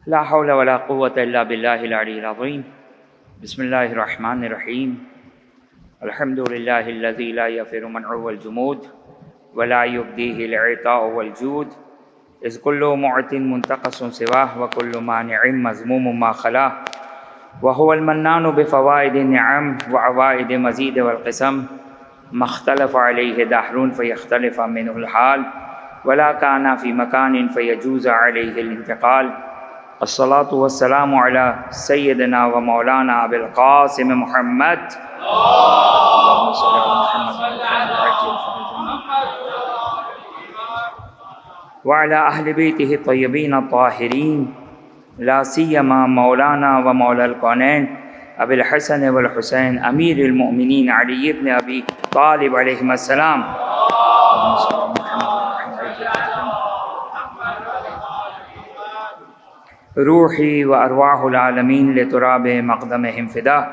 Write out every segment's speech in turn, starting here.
لا حول ولا قوة إلا بالله العلي العظيم. بسم الله الرحمن الرحيم. الحمد لله الذي لا يفر منعه والجمود ولا يبديه العطاء والجود، إذ كل معط منتقص سواه وكل مانع مذموم ما خلاه، وهو المنان بفوائد النعم وعوائد مزيد والقسم، ما اختلف عليه دهر فيختلف منه الحال، ولا كان في مكان فيجوز عليه الانتقال. الصلاة والسلام على سيدنا ومولانا أبي القاسم محمد اللهم صل على محمد وعلى أهل بيته الطيبين الطاهرين، لا سيما مولانا ومولى الكونين أبي الحسن والحسين أمير المؤمنين علي بن أبي طالب عليهما السلام. اللهم صل على محمد روحي وأرواح العالمين لتراب مقدمهم فداه،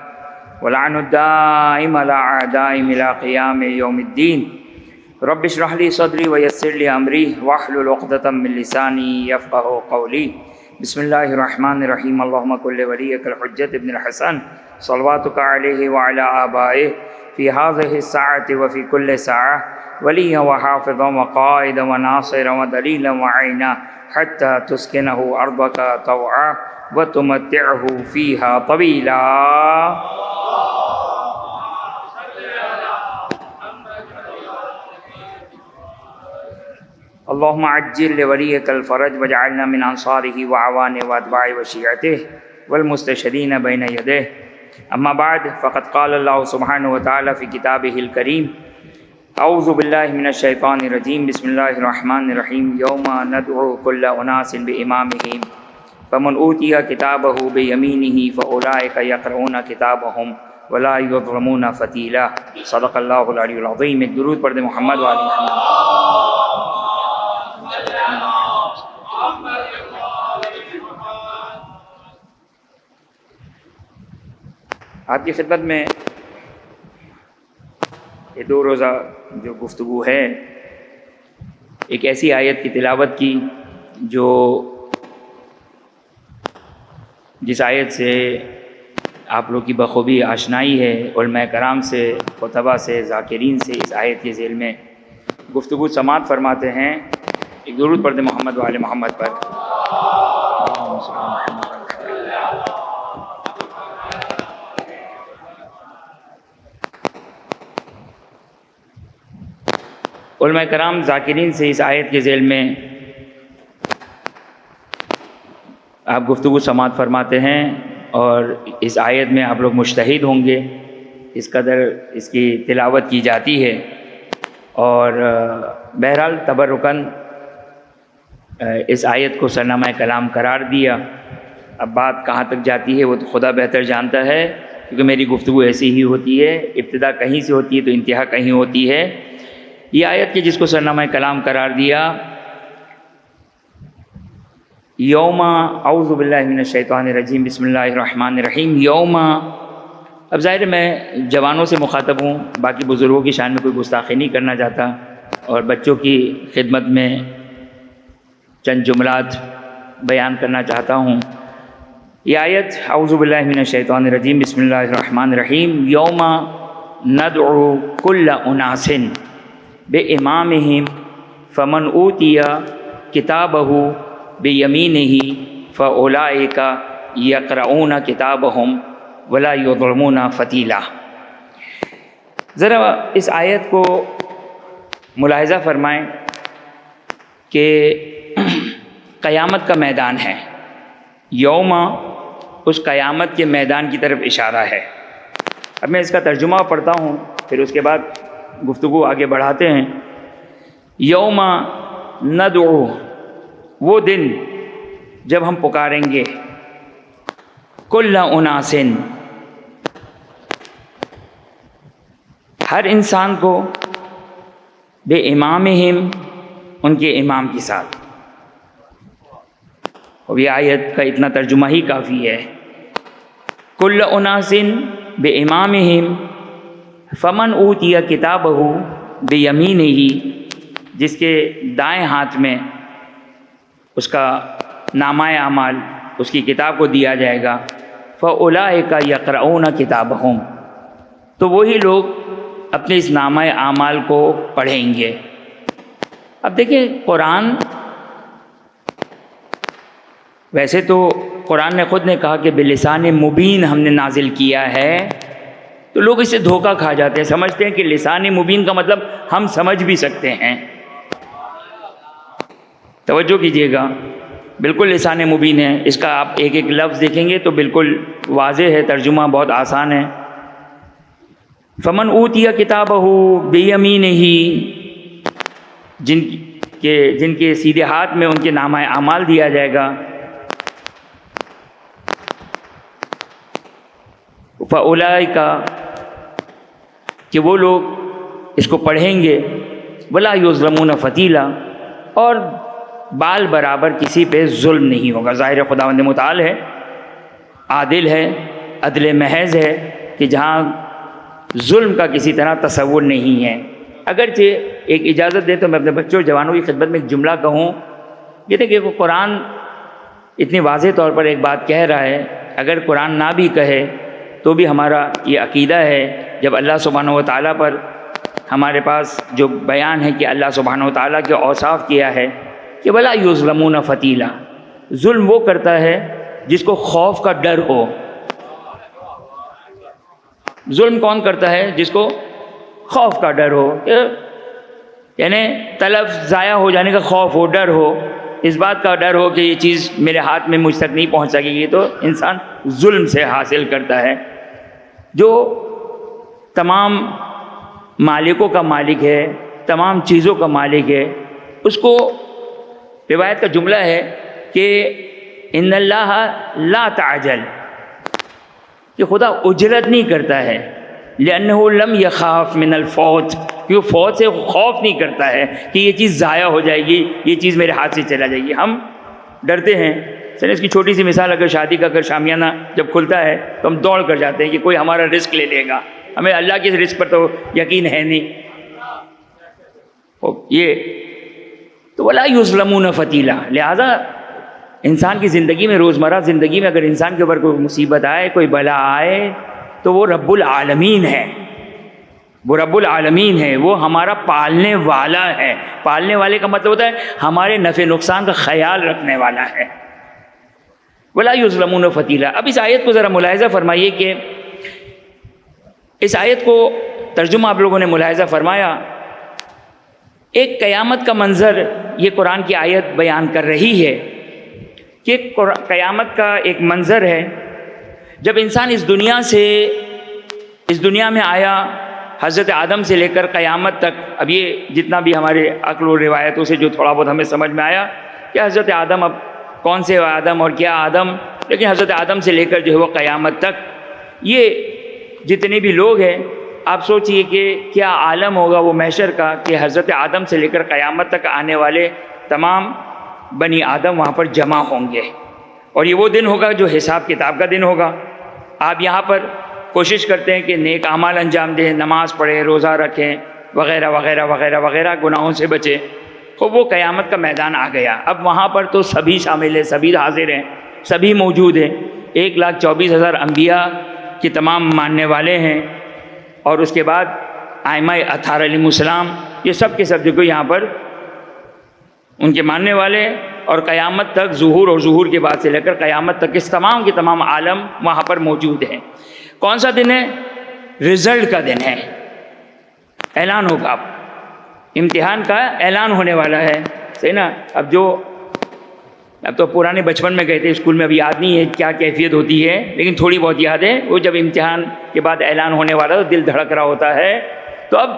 ولعن الدائم على أعدائهم إلى قيام يوم الدين. رب اشرح لي صدري ويسر لي أمري واحلل عقدة من لساني يفقهوا قولي. بسم الله الرحمن الرحيم. اللهم كن لوليك الحجة ابن الحسن صلواتك عليه وعلى آبائه في هذه الساعة وفي كل ساعة وليا وحافظا وقائدا وناصرا ودليلا وعينا، حتى تسكنه أرضك طوعا وتمتعه فيها طويلا. اللهم عجل لوليك الفرج واجعلنا من أنصاره وعوانه وأتباعه وشيعته والمستشهدين بين يديه. أما بعد، فقد قال الله سبحانه وتعالى في كتابه الكريم: أعوذ بالله من الشيطان الرجيم، بسم الله الرحمن الرحيم. يوم ندعو كل أناس بإمامهم فمن أوتي كتابه بيمينه فأولئك يقرؤون كتابهم ولا يظلمون فتيلا. صدق اللہ العلی العظیم. ایک درود پڑھ دیں محمد وعلی محمد. آپ کی خدمت میں یہ 2 روزہ جو گفتگو ہے، ایک ایسی آیت کی تلاوت کی جس آیت سے آپ لوگ کی بخوبی آشنائی ہے. علماء کرام سے، خطبہ سے، ذاکرین سے اس آیت کے ذیل میں گفتگو سماعت فرماتے ہیں. ایک درود پڑھ دیں محمد وعلی محمد پر. علماء کرام ذاکرین سے اس آیت کے ذیل میں آپ گفتگو سماعت فرماتے ہیں، اور اس آیت میں آپ لوگ مجتہد ہوں گے. اس قدر اس کی تلاوت کی جاتی ہے، اور بہرحال تبرکاً اس آیت کو سرنامہ کلام قرار دیا. اب بات کہاں تک جاتی ہے وہ تو خدا بہتر جانتا ہے، کیونکہ میری گفتگو ایسی ہی ہوتی ہے، ابتدا کہیں سے ہوتی ہے تو انتہا کہیں ہوتی ہے. یہ آیت کے جس کو سرنامہ کلام قرار دیا، یوم، اعوذ باللہ من الشیطان الرجیم، بسم اللہ الرحمن الرحیم. یوم، اب ظاہر میں جوانوں سے مخاطب ہوں، باقی بزرگوں کی شان میں کوئی گستاخی نہیں کرنا چاہتا، اور بچوں کی خدمت میں چند جملات بیان کرنا چاہتا ہوں. یہ آیت اعوذ باللہ من الشیطان الرجیم، بسم اللہ الرحمن الرحیم. یوم ندعو کل اناس بإمامہم فمن اوتی کتابہ بیمینہ فاولئک یقرؤون کتابہم ولا یظلمون فتیلا. ذرا اس آیت کو ملاحظہ فرمائیں کہ قیامت کا میدان ہے. یوم اس قیامت کے میدان کی طرف اشارہ ہے. اب میں اس کا ترجمہ پڑھتا ہوں، پھر اس کے بعد گفتگو آگے بڑھاتے ہیں. یوم ندعو، وہ دن جب ہم پکاریں گے، کل اناس، ہر انسان کو، بے امامہم، ان کے امام کے ساتھ. اب یہ آیت کا اتنا ترجمہ ہی کافی ہے. کل اناس بے امامہم فمن اوتی کتابہ بیمینہ، جس کے دائیں ہاتھ میں اس کا نامہ اعمال اس کی کتاب کو دیا جائے گا، فَأُولَٰئِكَ يَقْرَؤُونَ كِتَابَهُمْ، تو وہی لوگ اپنے اس نامہ اعمال کو پڑھیں گے۔ اب دیکھیں قرآن، ویسے تو قرآن نے خود نے کہا کہ بلسان مبین ہم نے نازل کیا ہے، تو لوگ اس سے دھوکہ کھا جاتے ہیں، سمجھتے ہیں کہ لسان مبین کا مطلب ہم سمجھ بھی سکتے ہیں۔ توجہ کیجئے گا، بالکل لسان مبین ہے، اس کا آپ ایک ایک لفظ دیکھیں گے تو بالکل واضح ہے، ترجمہ بہت آسان ہے۔ فمن اوتیا کتابہ بیمینہ، جن کے سیدھے ہاتھ میں ان کے نامہ اعمال دیا جائے گا، فاولئک، کہ وہ لوگ اس کو پڑھیں گے، ولا یظلمون فتیلا، اور بال برابر کسی پہ ظلم نہیں ہوگا۔ ظاہر خداوند متعال ہے، عادل ہے، عدل محض ہے کہ جہاں ظلم کا کسی طرح تصور نہیں ہے۔ اگرچہ ایک اجازت دیں تو میں اپنے بچوں اور جوانوں کی خدمت میں ایک جملہ کہوں، یہ دیکھیں کہ قرآن اتنی واضح طور پر ایک بات کہہ رہا ہے، اگر قرآن نہ بھی کہے تو بھی ہمارا یہ عقیدہ ہے، جب اللہ سبحانہ و تعالیٰ پر ہمارے پاس جو بیان ہے کہ اللہ سبحانہ و تعالیٰ کے اوصاف کیا ہے کہ ولا یظلمون فتیلا، ظلم وہ کرتا ہے جس کو خوف کا ڈر ہو۔ ظلم کون کرتا ہے؟ جس کو خوف کا ڈر ہو، یعنی تلف ضائع ہو جانے کا خوف ہو، ڈر ہو، اس بات کا ڈر ہو کہ یہ چیز میرے ہاتھ میں مجھ تک نہیں پہنچ سکے گی، تو انسان ظلم سے حاصل کرتا ہے۔ جو تمام مالکوں کا مالک ہے، تمام چیزوں کا مالک ہے، اس کو روایت کا جملہ ہے کہ ان اللہ لا تعجل، کہ خدا اجرت نہیں کرتا ہے، لأنہ لم یخاف من الفوت، کہ وہ فوت سے خوف نہیں کرتا ہے کہ یہ چیز ضائع ہو جائے گی، یہ چیز میرے ہاتھ سے چلا جائے گی۔ ہم ڈرتے ہیں، چلیں اس کی چھوٹی سی مثال، اگر شادی کا اگر شامیانہ جب کھلتا ہے تو ہم دوڑ کر جاتے ہیں کہ کوئی ہمارا رزق لے لے گا، ہمیں اللہ کے رزق پر تو یقین ہے نہیں۔ یہ تو ولا یظلمون فتیلا، لہذا انسان کی زندگی میں، روزمرہ زندگی میں اگر انسان کے اوپر کوئی مصیبت آئے، کوئی بلا آئے، تو وہ رب العالمین ہے، وہ رب العالمین ہے، وہ ہمارا پالنے والا ہے۔ پالنے والے کا مطلب ہوتا ہے ہمارے نفع نقصان کا خیال رکھنے والا ہے۔ ولا یظلمون فتیلا۔ اب اس آیت کو ذرا ملاحظہ فرمائیے کہ اس آیت کو ترجمہ آپ لوگوں نے ملاحظہ فرمایا، ایک قیامت کا منظر یہ قرآن کی آیت بیان کر رہی ہے کہ قیامت کا ایک منظر ہے جب انسان اس دنیا میں آیا، حضرت آدم سے لے کر قیامت تک۔ اب یہ جتنا بھی ہمارے عقل و روایتوں سے جو تھوڑا بہت ہمیں سمجھ میں آیا کہ حضرت آدم، اب کون سے آدم اور کیا آدم، لیکن حضرت آدم سے لے کر جو ہے وہ قیامت تک یہ جتنے بھی لوگ ہیں، آپ سوچئے کہ کیا عالم ہوگا وہ محشر کا کہ حضرت آدم سے لے کر قیامت تک آنے والے تمام بنی آدم وہاں پر جمع ہوں گے، اور یہ وہ دن ہوگا جو حساب کتاب کا دن ہوگا۔ آپ یہاں پر کوشش کرتے ہیں کہ نیک اعمال انجام دیں، نماز پڑھیں، روزہ رکھیں، وغیرہ وغیرہ وغیرہ وغیرہ، گناہوں سے بچیں۔ تو وہ قیامت کا میدان آ گیا، اب وہاں پر تو سبھی شامل ہیں، سبھی حاضر ہیں، سبھی موجود ہیں۔ 1,24,000 انبیاء کے تمام ماننے والے ہیں، اور اس کے بعد ائمہ اطہار علیہ السلام، یہ سب کے سب جو یہاں پر ان کے ماننے والے، اور قیامت تک ظہور اور ظہور کے بعد سے لے کر قیامت تک اس تمام کے تمام عالم وہاں پر موجود ہیں۔ کون سا دن ہے؟ رزلٹ کا دن ہے، اعلان ہوگا، اب امتحان کا اعلان ہونے والا ہے، صحیح نا؟ اب تو پرانے بچپن میں گئے تھے اسکول میں، اب یاد نہیں ہے کیا کیفیت ہوتی ہے، لیکن تھوڑی بہت یاد ہے، وہ جب امتحان کے بعد اعلان ہونے والا تو دل دھڑک رہا ہوتا ہے۔ تو اب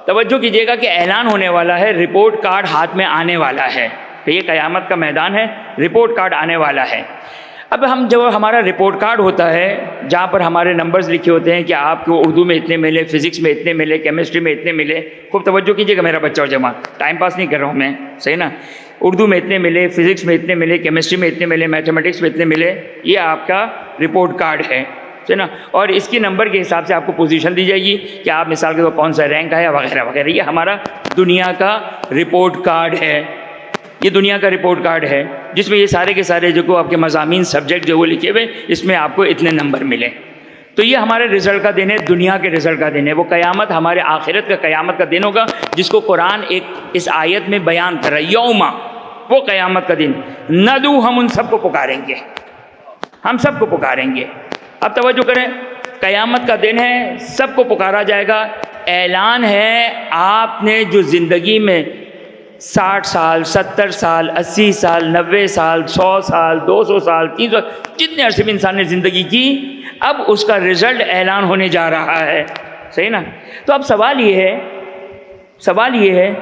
توجہ کیجیے گا کہ اعلان ہونے والا ہے، رپورٹ کارڈ ہاتھ میں آنے والا ہے، تو یہ قیامت کا میدان ہے، رپورٹ کارڈ آنے والا ہے۔ اب جب ہمارا رپورٹ کارڈ ہوتا ہے جہاں پر ہمارے نمبرز لکھے ہوتے ہیں کہ آپ کو اردو میں اتنے ملے، فزکس میں اتنے ملے، کیمسٹری میں اتنے ملے، خوب توجہ کیجیے گا میرا بچہ اور جماعت، ٹائم پاس نہیں کر رہا ہوں میں، صحیح نا؟ اردو میں اتنے ملے، فزکس میں اتنے ملے، کیمسٹری میں اتنے ملے، میتھمیٹکس میں اتنے ملے، یہ آپ کا رپورٹ کارڈ ہے، صحیح نا؟ اور اس کی نمبر کے حساب سے آپ کو پوزیشن دی جائے گی کہ آپ مثال کے طور کون سا رینک ہے وغیرہ وغیرہ، یہ ہمارا دنیا کا رپورٹ کارڈ ہے۔ یہ دنیا کا رپورٹ کارڈ ہے جس میں یہ سارے کے سارے جو آپ کے مضامین سبجیکٹ جو وہ لکھے ہوئے، اس میں آپ کو اتنے نمبر ملے. تو یہ ہمارے رزلٹ کا دن ہے، دنیا کے رزلٹ کا دن ہے. وہ قیامت ہمارے آخرت کا قیامت کا دن ہوگا جس کو قرآن ایک اس آیت میں بیان کر رہا ہے. یوما، وہ قیامت کا دن. ندعو، ہم ان سب کو پکاریں گے، ہم سب کو پکاریں گے. اب توجہ کریں، قیامت کا دن ہے، سب کو پکارا جائے گا. اعلان ہے آپ نے جو زندگی میں 60 سال 70 سال 80 سال 90 سال 100 سال 200 سال 300 جتنے عرصے میں انسان نے زندگی کی، اب اس کا رزلٹ اعلان ہونے جا رہا ہے. صحیح نا؟ تو اب سوال یہ ہے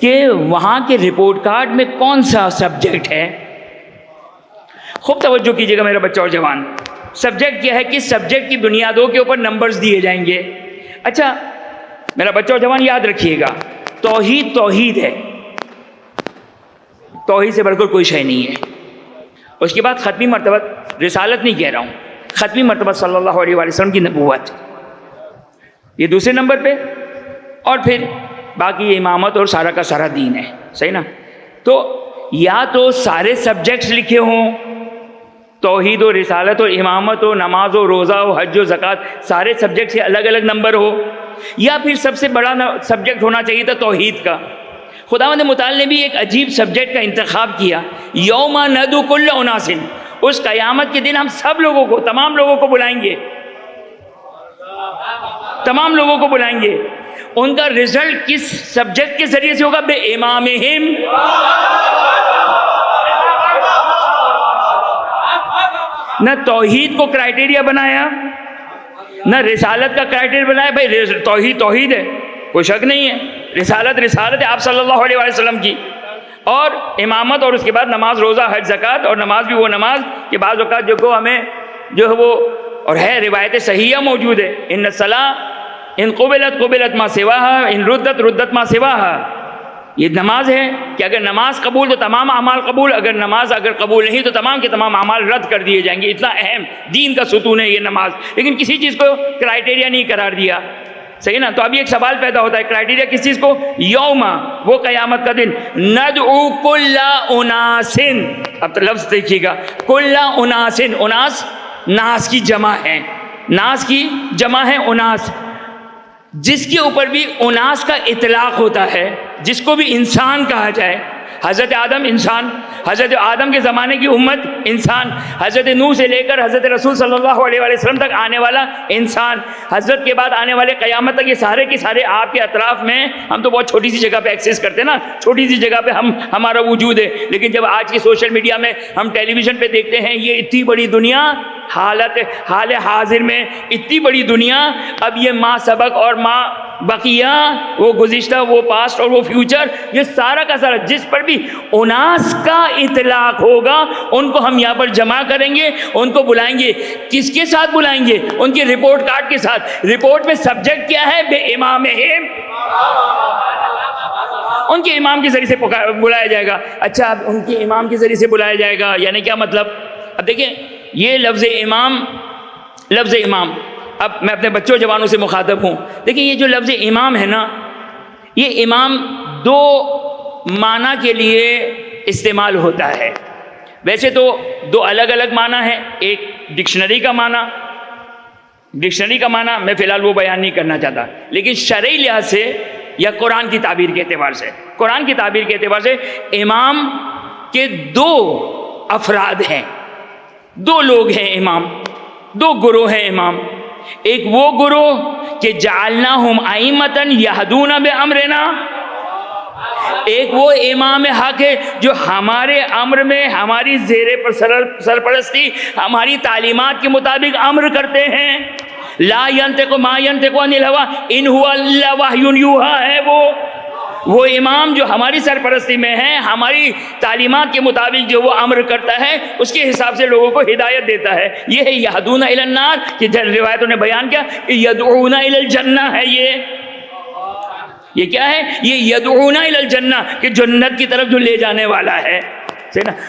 کہ وہاں کے رپورٹ کارڈ میں کون سا سبجیکٹ ہے. خوب توجہ کیجیے گا میرا بچہ اور جوان. سبجیکٹ کیا ہے؟ کس سبجیکٹ کی بنیادوں کے اوپر نمبرز دیے جائیں گے. اچھا میرا بچہ اور جوان یاد رکھیے گا، توحید ہے، توحید سے بڑھ کر کوئی شے نہیں ہے. اس کے بعد ختمی مرتبہ، رسالت نہیں کہہ رہا ہوں، ختمی مرتبہ صلی اللہ علیہ وآلہ وسلم کی نبوت، یہ دوسرے نمبر پہ. اور پھر باقی امامت اور سارا کا سارا دین ہے. صحیح نا؟ تو یا تو سارے سبجیکٹس لکھے ہوں، توحید و رسالت و امامت و نماز و روزہ و حج و زکوٰۃ، سارے سبجیکٹ سے الگ الگ نمبر ہو، یا پھر سب سے بڑا سبجیکٹ ہونا چاہیے تھا توحید کا. خداوند متعال نے بھی ایک عجیب سبجیکٹ کا انتخاب کیا، یوم ندعو کل اناس. اس قیامت کے دن ہم سب لوگوں کو، تمام لوگوں کو بلائیں گے، تمام لوگوں کو بلائیں گے. ان کا رزلٹ کس سبجیکٹ کے ذریعے سے ہوگا؟ بے امامہم. نہ توحید کو کرائٹیریا بنایا، نہ رسالت کا کرائٹیریا بنایا. بھائی توحید ہے، کوئی شک نہیں ہے، رسالت ہے آپ صلی اللہ علیہ وسلم کی، اور امامت، اور اس کے بعد نماز روزہ حج زکوٰۃ. اور نماز بھی وہ نماز کہ بعض اوقات جو کو ہمیں جو ہے وہ، اور ہے روایت صحیحہ موجود ہے، ان الصلاۃ ان قبلت ما سواہا ان ردت ما سواہا. یہ نماز ہے کہ اگر نماز قبول تو تمام اعمال قبول، اگر قبول نہیں تو تمام کے تمام اعمال رد کر دیے جائیں گے. اتنا اہم دین کا ستون ہے یہ نماز، لیکن کسی چیز کو کرائٹیریا نہیں قرار دیا. صحیح نا؟ تو ابھی ایک سوال پیدا ہوتا ہے، کرائٹیریا کس چیز کو؟ یوما، وہ قیامت کا دن. ندعو کل اناس. اب لفظ دیکھیے گا، کل اناس. اناس ناس کی جمع ہے، ناس کی جمع ہے اناس. جس کے اوپر بھی اناس کا اطلاق ہوتا ہے، جس کو بھی انسان کہا جائے. حضرت آدم انسان، حضرت آدم کے زمانے کی امت انسان، حضرت نوح سے لے کر حضرت رسول صلی اللہ علیہ وسلم تک آنے والا انسان، حضرت کے بعد آنے والے قیامت تک، یہ سارے کے سارے آپ کے اطراف میں. ہم تو بہت چھوٹی سی جگہ پہ ایکسیس کرتے ہیں نا، چھوٹی سی جگہ پہ ہمارا وجود ہے. لیکن جب آج کی سوشل میڈیا میں ہم ٹیلی ویژن پہ دیکھتے ہیں یہ اتنی بڑی دنیا، حال حاضر میں اتنی بڑی دنیا، اب یہ ما سبق اور ما بقیہ، وہ گزشتہ، وہ پاسٹ اور وہ فیوچر، یہ سارا کا سارا جس پر بھی اناس کا اطلاق ہوگا ان کو ہم یہاں پر جمع کریں گے، ان کو بلائیں گے. کس کے ساتھ بلائیں گے؟ ان کے رپورٹ کارڈ کے ساتھ. رپورٹ میں سبجیکٹ کیا ہے؟ بے امامہم. ان کے امام کے ذریعے سے بلایا جائے گا. اچھا اب ان کے امام کے ذریعے سے بلایا جائے گا یعنی کیا مطلب؟ اب دیکھیں یہ لفظ امام، اب میں اپنے بچوں جوانوں سے مخاطب ہوں. دیکھیں یہ جو لفظ امام ہے نا، یہ امام دو معنی کے لیے استعمال ہوتا ہے. ویسے تو دو الگ الگ معنی ہیں. ایک ڈکشنری کا معنی میں فی الحال وہ بیان نہیں کرنا چاہتا، لیکن شرعی لحاظ سے یا قرآن کی تعبیر کے اعتبار سے امام کے دو افراد ہیں، دو لوگ ہیں امام، دو گروہ ہیں امام. ایک وہ گروہ کہ جعلناہم ائمۃ یہدون بامرنا، ایک وہ امام حق ہے جو ہمارے امر میں ہماری زیر سرپرستی ہماری تعلیمات کے مطابق امر کرتے ہیں. لا ينطق ما ينطق عن الهوى ان هو الا وحی یوحی ہے وہ امام جو ہماری سرپرستی میں ہے، ہماری تعلیمات کے مطابق جو وہ امر کرتا ہے اس کے حساب سے لوگوں کو ہدایت دیتا ہے. یہ ہے یہدون الی النار، کہ روایتوں نے بیان کیا کہ یدعون الی الجنہ ہے. یہ کیا ہے؟ یہ یدعون الی الجنہ، کہ جنت کی طرف جو لے جانے والا ہے.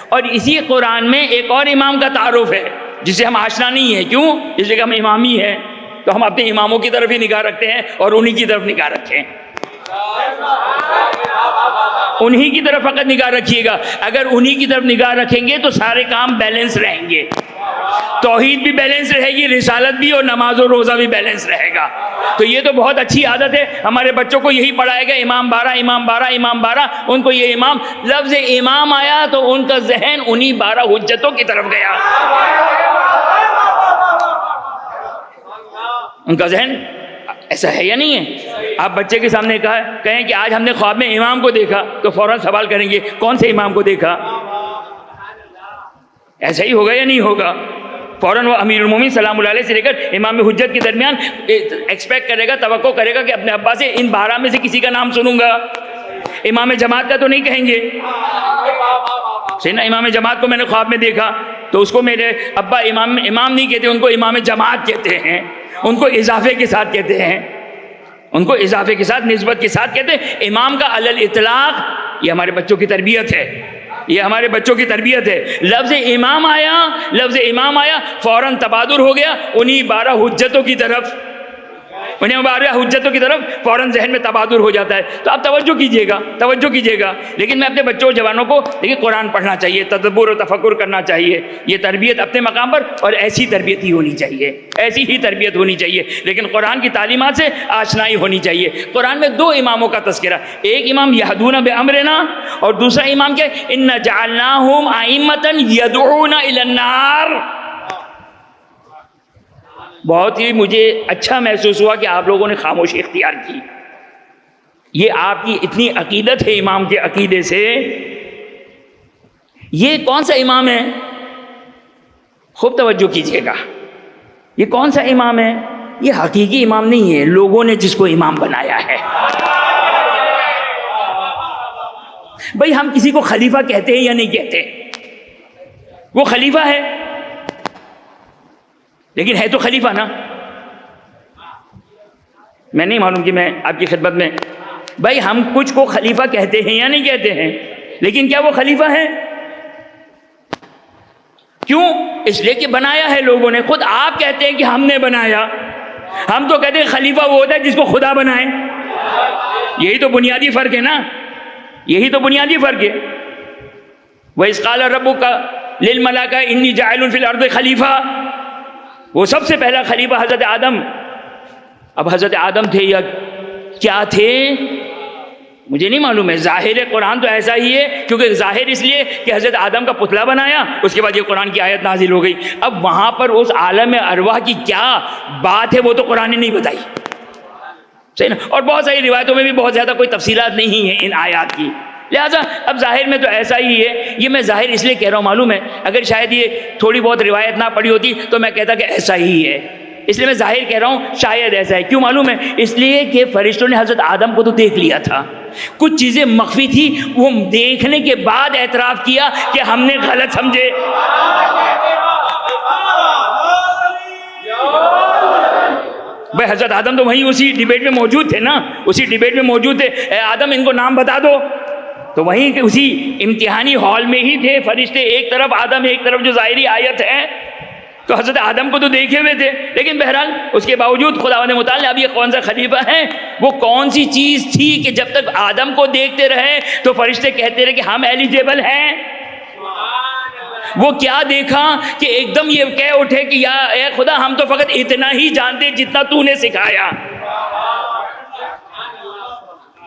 اور اسی قرآن میں ایک اور امام کا تعارف ہے جسے ہم آشنا نہیں ہیں. کیوں؟ اس لیے کہ ہم امامی ہیں تو ہم اپنے اماموں کی طرف ہی نگاہ رکھتے ہیں اور انہی کی طرف نگاہ رکھیں. انہی کی طرف فقط نگاہ رکھیے گا. اگر انہی کی طرف نگاہ رکھیں گے تو سارے کام بیلنس رہیں گے. توحید بھی بیلنس رہے گی, رسالت بھی, اور نماز و روزہ بھی بیلنس رہے گا. تو یہ تو بہت اچھی عادت ہے. ہمارے بچوں کو یہی پڑھائے گا, امام 12 امام 12 امام 12. ان کو یہ امام, لفظ امام آیا تو ان کا ذہن انہی 12 حجتوں کی طرف گیا. ان کا ذہن ایسا ہے یا نہیں ہے؟ آپ بچے کے سامنے کہیں کہ آج ہم نے خواب میں امام کو دیکھا, تو فوراً سوال کریں گے کون سے امام کو دیکھا؟ ایسا ہی ہوگا یا نہیں ہوگا؟ فوراً وہ امیر المومنین سلام اللہ علیہ سے لے کر امام حجت کے درمیان ایکسپیکٹ کرے گا, توقع کرے گا کہ اپنے ابا سے ان 12 میں سے کسی کا نام سنوں گا. امام جماعت کا تو نہیں کہیں گے صحیح نا. امام جماعت کو میں نے خواب میں دیکھا تو اس کو میرے ابا امام نہیں کہتے, ان کو امام جماعت کہتے ہیں. ان کو اضافے کے ساتھ کہتے ہیں, ان کو اضافے کے ساتھ, نسبت کے ساتھ کہتے ہیں. امام کا علی الاطلاق یہ ہمارے بچوں کی تربیت ہے, یہ ہمارے بچوں کی تربیت ہے. لفظ امام آیا فوراً تبادر ہو گیا انہی 12 حجتوں کی طرف, انہیں 12 حجتوں کی طرف فوراً ذہن میں تبادر ہو جاتا ہے. تو آپ توجہ کیجئے گا. لیکن میں اپنے بچوں اور جوانوں کو دیکھیں قرآن پڑھنا چاہیے, تدبر و تفکر کرنا چاہیے. یہ تربیت اپنے مقام پر, اور ایسی تربیت ہی ہونی چاہیے, ایسی ہی تربیت ہونی چاہیے. لیکن قرآن کی تعلیمات سے آشنائی ہونی چاہیے. قرآن میں 2 اماموں کا تذکرہ, ایک امام یہدون بامرنا, اور دوسرا امام کیا ہے, انا جعلناہم ائمۃ یدعون الی النار. بہت ہی مجھے اچھا محسوس ہوا کہ آپ لوگوں نے خاموشی اختیار کی. یہ آپ کی اتنی عقیدت ہے امام کے عقیدے سے. یہ کون سا امام ہے؟ خوب توجہ کیجئے گا. یہ کون سا امام ہے؟ یہ حقیقی امام نہیں ہے, لوگوں نے جس کو امام بنایا ہے. بھئی ہم کسی کو خلیفہ کہتے ہیں یا نہیں کہتے؟ وہ خلیفہ ہے, لیکن ہے تو خلیفہ نا. میں نہیں معلوم کہ میں آپ کی خدمت میں, بھائی ہم کچھ کو خلیفہ کہتے ہیں یا نہیں کہتے ہیں, لیکن کیا وہ خلیفہ ہے؟ کیوں؟ اس لیے کہ بنایا ہے لوگوں نے. خود آپ کہتے ہیں کہ ہم نے بنایا, ہم تو کہتے ہیں خلیفہ وہ ہوتا ہے جس کو خدا بنائے. یہی تو بنیادی فرق ہے نا, یہی تو بنیادی فرق ہے. وَإِذْ قَالَ رَبُّكَ لِلْمَلَائِكَةِ إِنِّي جَاعِلٌ فِي الْأَرْضِ خَلِيفَةً. وہ سب سے پہلا خلیفہ حضرت آدم. اب حضرت آدم تھے یا کیا تھے مجھے نہیں معلوم ہے. ظاہر قرآن تو ایسا ہی ہے, کیونکہ ظاہر اس لیے کہ حضرت آدم کا پتلا بنایا, اس کے بعد یہ قرآن کی آیت نازل ہو گئی. اب وہاں پر اس عالم ارواح کی کیا بات ہے وہ تو قرآن نے نہیں بتائی, صحیح نا. اور بہت ساری روایتوں میں بھی بہت زیادہ کوئی تفصیلات نہیں ہیں ان آیات کی. لہٰذا اب ظاہر میں تو ایسا ہی ہے. یہ میں ظاہر اس لیے کہہ رہا ہوں, معلوم ہے اگر شاید یہ تھوڑی بہت روایت نہ پڑھی ہوتی تو میں کہتا کہ ایسا ہی ہے. اس لیے میں ظاہر کہہ رہا ہوں شاید ایسا ہے. کیوں معلوم ہے؟ اس لیے کہ فرشتوں نے حضرت آدم کو تو دیکھ لیا تھا, کچھ چیزیں مخفی تھی, وہ دیکھنے کے بعد اعتراف کیا کہ ہم نے غلط سمجھے. بھائی حضرت آدم تو وہیں اسی ڈیبیٹ میں موجود تھے نا, اسی ڈیبیٹ میں موجود تھے. اے آدم ان کو نام بتا دو, تو وہیں کہ اسی امتحانی ہال میں ہی تھے فرشتے, ایک طرف آدم ایک طرف جو ظاہری آیت ہے. تو حضرت آدم کو تو دیکھے ہوئے تھے, لیکن بہرحال اس کے باوجود خداوند متعال نے اب یہ کون سا خلیفہ ہے, وہ کون سی چیز تھی کہ جب تک آدم کو دیکھتے رہے تو فرشتے کہتے رہے کہ ہم ایلیجیبل ہیں. وہ کیا دیکھا کہ ایک دم یہ کہہ اٹھے کہ یا اے خدا ہم تو فقط اتنا ہی جانتے جتنا تو نے سکھایا.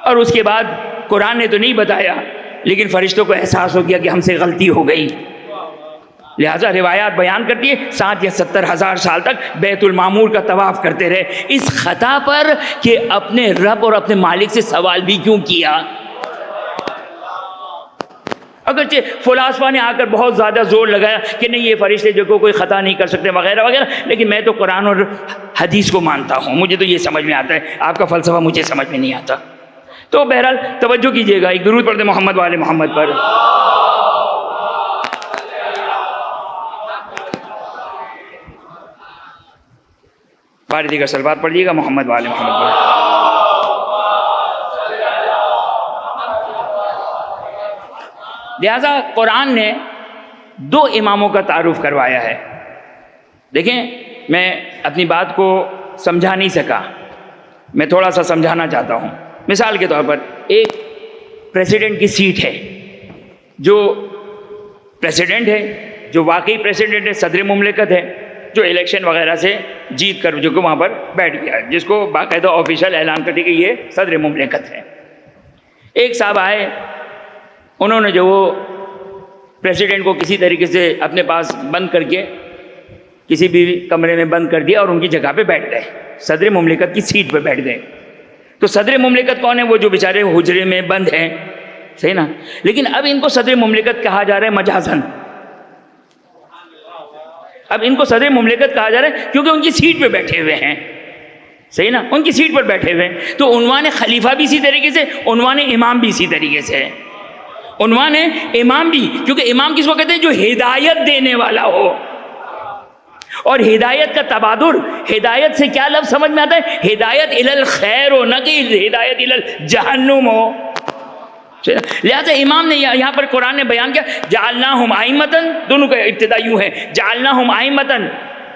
اور اس کے بعد قرآن نے تو نہیں بتایا, لیکن فرشتوں کو احساس ہو گیا کہ ہم سے غلطی ہو گئی. لہذا روایات بیان کرتی ہے 60 یا 70 ہزار سال تک بیت المعمور کا طواف کرتے رہے, اس خطا پر کہ اپنے رب اور اپنے مالک سے سوال بھی کیوں کیا. اگرچہ فلاسفہ نے آ کر بہت زیادہ زور لگایا کہ نہیں یہ فرشتے جو کوئی خطا نہیں کر سکتے وغیرہ وغیرہ, لیکن میں تو قرآن اور حدیث کو مانتا ہوں, مجھے تو یہ سمجھ میں آتا ہے, آپ کا فلسفہ مجھے سمجھ میں نہیں آتا. تو بہرحال توجہ کیجئے گا, ایک درود پڑھتے محمد والے محمد پر. بار دیگر صلوات پڑھیے گا محمد والے محمد پر. لہذا قرآن نے 2 اماموں کا تعارف کروایا ہے. دیکھیں میں اپنی بات کو سمجھا نہیں سکا, میں تھوڑا سا سمجھانا چاہتا ہوں. مثال کے طور پر ایک پریسیڈنٹ کی سیٹ ہے. جو پریسیڈنٹ ہے، جو واقعی پریسیڈنٹ ہے، صدر مملکت ہے، جو الیکشن وغیرہ سے جیت کر جو کہ وہاں پر بیٹھ گیا، جس کو باقاعدہ آفیشیل اعلان کر دیا کہ یہ صدر مملکت ہے. ایک صاحب آئے، انہوں نے جو وہ پریسیڈنٹ کو کسی طریقے سے اپنے پاس بند کر کے کسی بھی کمرے میں بند کر دیا اور ان کی جگہ پہ بیٹھ گئے، صدر مملکت کی سیٹ پہ بیٹھ گئے. تو صدر مملکت کون ہے؟ وہ جو بیچارے حجرے میں بند ہیں، صحیح نا. لیکن اب ان کو صدر مملکت کہا جا رہا ہے مجازن. اب ان کو صدر مملکت کہا جا رہا ہے کیونکہ ان کی سیٹ پہ بیٹھے ہوئے ہیں، صحیح نا، ان کی سیٹ پر بیٹھے ہوئے ہیں. تو عنوان خلیفہ بھی اسی طریقے سے، عنوان امام بھی اسی طریقے سے ہے. عنوان امام بھی، کیونکہ امام کس کو کہتے ہیں؟ جو ہدایت دینے والا ہو. اور ہدایت کا تبادر، ہدایت سے کیا لفظ سمجھ میں آتا ہے؟ ہدایت الی الخیر ہو، نہ کہ ہدایت الی الجہنم ہو. لہٰذا امام نے یہاں پر قرآن نے بیان کیا جعلناہم ائمۃ، دونوں کا ابتدا یوں ہے، جعلناہم ائمۃ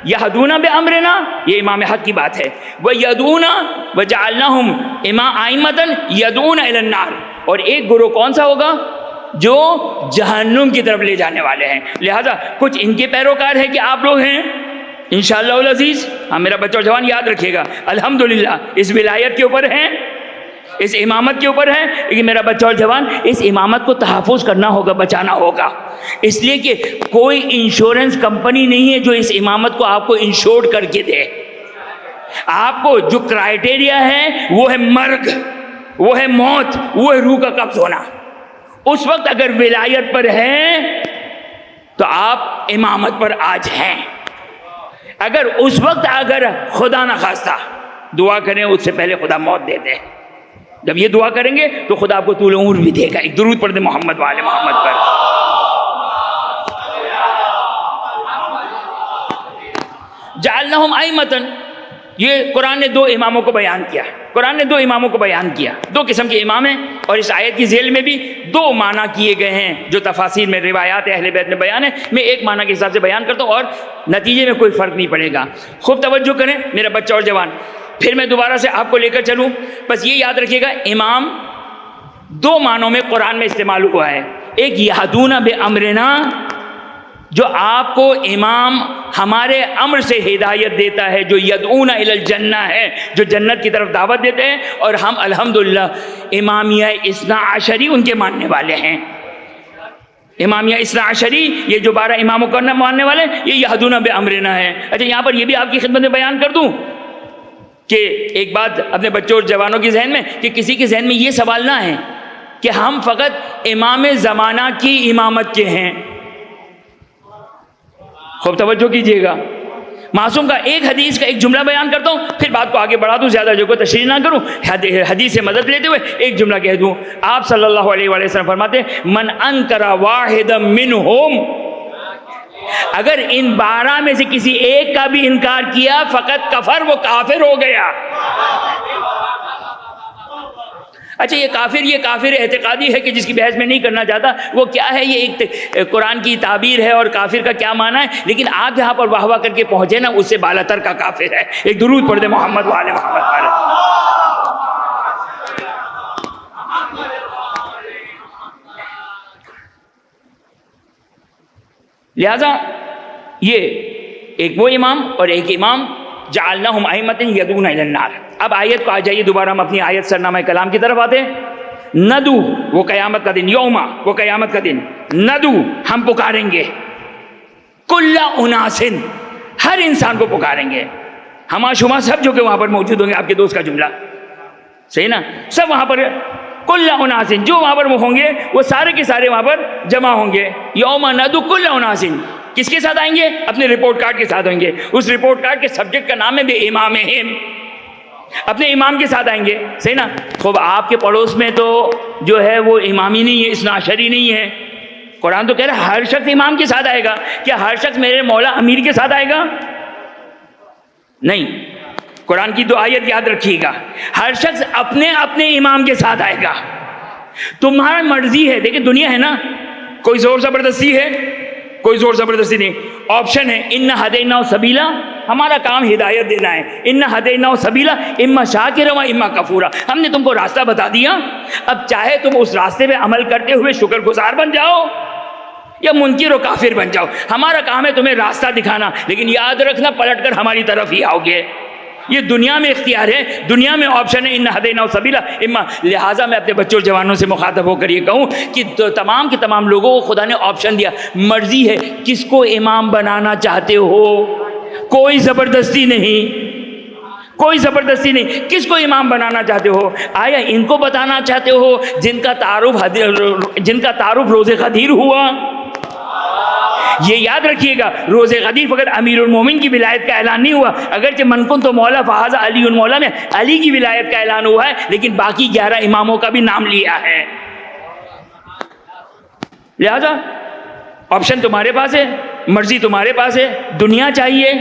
یہدون بامرنا، یہ امام حق کی بات ہے، ویدعون وجعلناہم ائمۃ یدعون الی النار. اور ایک گروہ کون سا ہوگا؟ جو جہنم کی طرف لے جانے والے ہیں. لہذا کچھ ان کے پیروکار ہیں کہ آپ لوگ ہیں انشاءاللہ العزیز. ہاں میرا بچہ اور جوان یاد رکھیے گا، الحمدللہ اس ولایت کے اوپر ہیں، اس امامت کے اوپر ہے، لیکن میرا بچہ اور جوان اس امامت کو تحفظ کرنا ہوگا، بچانا ہوگا. اس لیے کہ کوئی انشورنس کمپنی نہیں ہے جو اس امامت کو آپ کو انشورڈ کر کے دے. آپ کو جو کرائیٹیریا ہے وہ ہے مرگ، وہ ہے موت، وہ ہے روح کا قبض ہونا. اس وقت اگر ولایت پر ہیں تو آپ امامت پر آج ہیں. اگر اس وقت اگر خدا نخواستہ دعا کریں اس سے پہلے خدا موت دے دے، جب یہ دعا کریں گے تو خدا آپ کو طول عمر بھی دے گا. ایک درود پڑھ دیں محمد وآل محمد پر. جعلناہم ائمۃ، یہ قرآن نے دو اماموں کو بیان کیا. قرآن نے دو اماموں کو بیان کیا، دو قسم کے امام ہیں. اور اس آیت کی ذیل میں بھی دو معنی کیے گئے ہیں جو تفاسیر میں روایات اہل بیت میں بیان ہے. میں ایک معنی کے حساب سے بیان کرتا ہوں اور نتیجے میں کوئی فرق نہیں پڑے گا. خوب توجہ کریں میرا بچہ اور جوان، پھر میں دوبارہ سے آپ کو لے کر چلوں. بس یہ یاد رکھیے گا امام دو معنوں میں قرآن میں استعمال ہوا ہے. ایک یہدون بامرنا، جو آپ کو امام ہمارے امر سے ہدایت دیتا ہے، جو یدعون الی الجنہ ہے، جو جنت کی طرف دعوت دیتے ہیں. اور ہم الحمدللہ امامیہ اثنا عشری ان کے ماننے والے ہیں. امامیہ اثنا عشری یہ جو 12 اماموں کو ماننے والے ہیں، یہ یہدون بامرنا ہے. اچھا یہاں پر یہ بھی آپ کی خدمت میں بیان کر دوں کہ ایک بات اپنے بچوں اور جوانوں کے ذہن میں، کہ کسی کے ذہن میں یہ سوال نہ ہے کہ ہم فقط امام زمانہ کی امامت کے ہیں. خوب توجہ کیجئے گا. معصوم کا ایک حدیث کا ایک جملہ بیان کرتا ہوں، پھر بات کو آگے بڑھا دوں، زیادہ جو کو تشریح نہ کروں، حدیث سے مدد لیتے ہوئے ایک جملہ کہہ دوں. آپ صلی اللہ علیہ وآلہ وسلم فرماتے ہیں من انکر واحدا منہم، اگر ان 12 میں سے کسی ایک کا بھی انکار کیا فقط کفر، وہ کافر ہو گیا. اچھا یہ کافر اعتقادی ہے کہ جس کی بحث میں نہیں کرنا چاہتا وہ کیا ہے، یہ ایک قرآن کی تعبیر ہے اور کافر کا کیا معنی ہے. لیکن آپ جہاں پر واہ واہ کر کے پہنچے نا، اس سے بالاتر کا کافر ہے. ایک درود پڑھ دیں محمد وآل محمد پر. لہذا یہ ایک وہ امام اور ایک امام جعلناہم ائمۃ یدعون الی النار. اب آیت کو آ جائیے دوبارہ ہم اپنی آیت سرنامہ کلام کی طرف آتے ہیں. ندو وہ قیامت کا دن، یوما وہ قیامت کا دن، ندو ہم پکاریں گے، کل اناس ہر انسان کو پکاریں گے، ہما شما سب جو کہ وہاں پر موجود ہوں گے. آپ کے دوست کا جملہ صحیح نا، سب وہاں پر کل اناس، جو وہاں پر وہ ہوں گے وہ سارے کے سارے وہاں پر جمع ہوں گے. یوما ندو کل اناس، کس کے ساتھ آئیں گے؟ اپنے رپورٹ کارڈ کے ساتھ آئیں گے. اس رپورٹ کارڈ کے سبجیکٹ کا نام ہے بے امامہم، اپنے امام کے ساتھ آئیں گے. صحیح نا. خوب آپ کے پڑوس میں تو جو ہے وہ امامی نہیں ہے، اثنا عشری نہیں ہے. قرآن تو کہہ رہا ہے ہر شخص امام کے ساتھ آئے گا. کیا ہر شخص میرے مولا امیر کے ساتھ آئے گا؟ نہیں. قرآن کی دو آیت یاد رکھیے گا، ہر شخص اپنے اپنے امام کے ساتھ آئے گا. تمہارا مرضی ہے. دیکھیں دنیا ہے نا، کوئی زور زبردستی ہے، کوئی زور زبردستی نہیں. آپشن ہے، ان ہدیناہ سبیلا، ہمارا کام ہدایت دینا ہے. اِنَّا هَدَيْنَاهُ سَبِيلًا اِمَّا شَاكِرًا وَإِمَّا كَفُورًا. ہم نے تم کو راستہ بتا دیا، اب چاہے تم اس راستے پہ عمل کرتے ہوئے شکر گزار بن جاؤ یا منکر و کافر بن جاؤ. ہمارا کام ہے تمہیں راستہ دکھانا، لیکن یاد رکھنا پلٹ کر ہماری طرف ہی آؤ گے. یہ دنیا میں اختیار ہے، دنیا میں آپشن ہے. اِنَّا هَدَيْنَاهُ سَبِيلًا اِمَّا. لہٰذا میں اپنے بچوں جوانوں سے مخاطب ہو کر یہ کہوں کہ تمام کے تمام لوگوں کو خدا نے آپشن دیا، مرضی ہے کس کو امام بنانا چاہتے ہو. کوئی زبردستی نہیں، کوئی زبردستی نہیں. کس کو امام بنانا چاہتے ہو؟ آیا ان کو بتانا چاہتے ہو جن کا تعارف روز غدیر ہوا؟ یہ یاد رکھیے گا، روز غدیر فقط امیر المومن کی ولایت کا اعلان نہیں ہوا، اگرچہ من کنت مولا فہذا علی المولا میں علی کی ولایت کا اعلان ہوا ہے، لیکن باقی 11 اماموں کا بھی نام لیا ہے. لہذا آپشن تمہارے پاس ہے، مرضی تمہارے پاس ہے. دنیا چاہیے،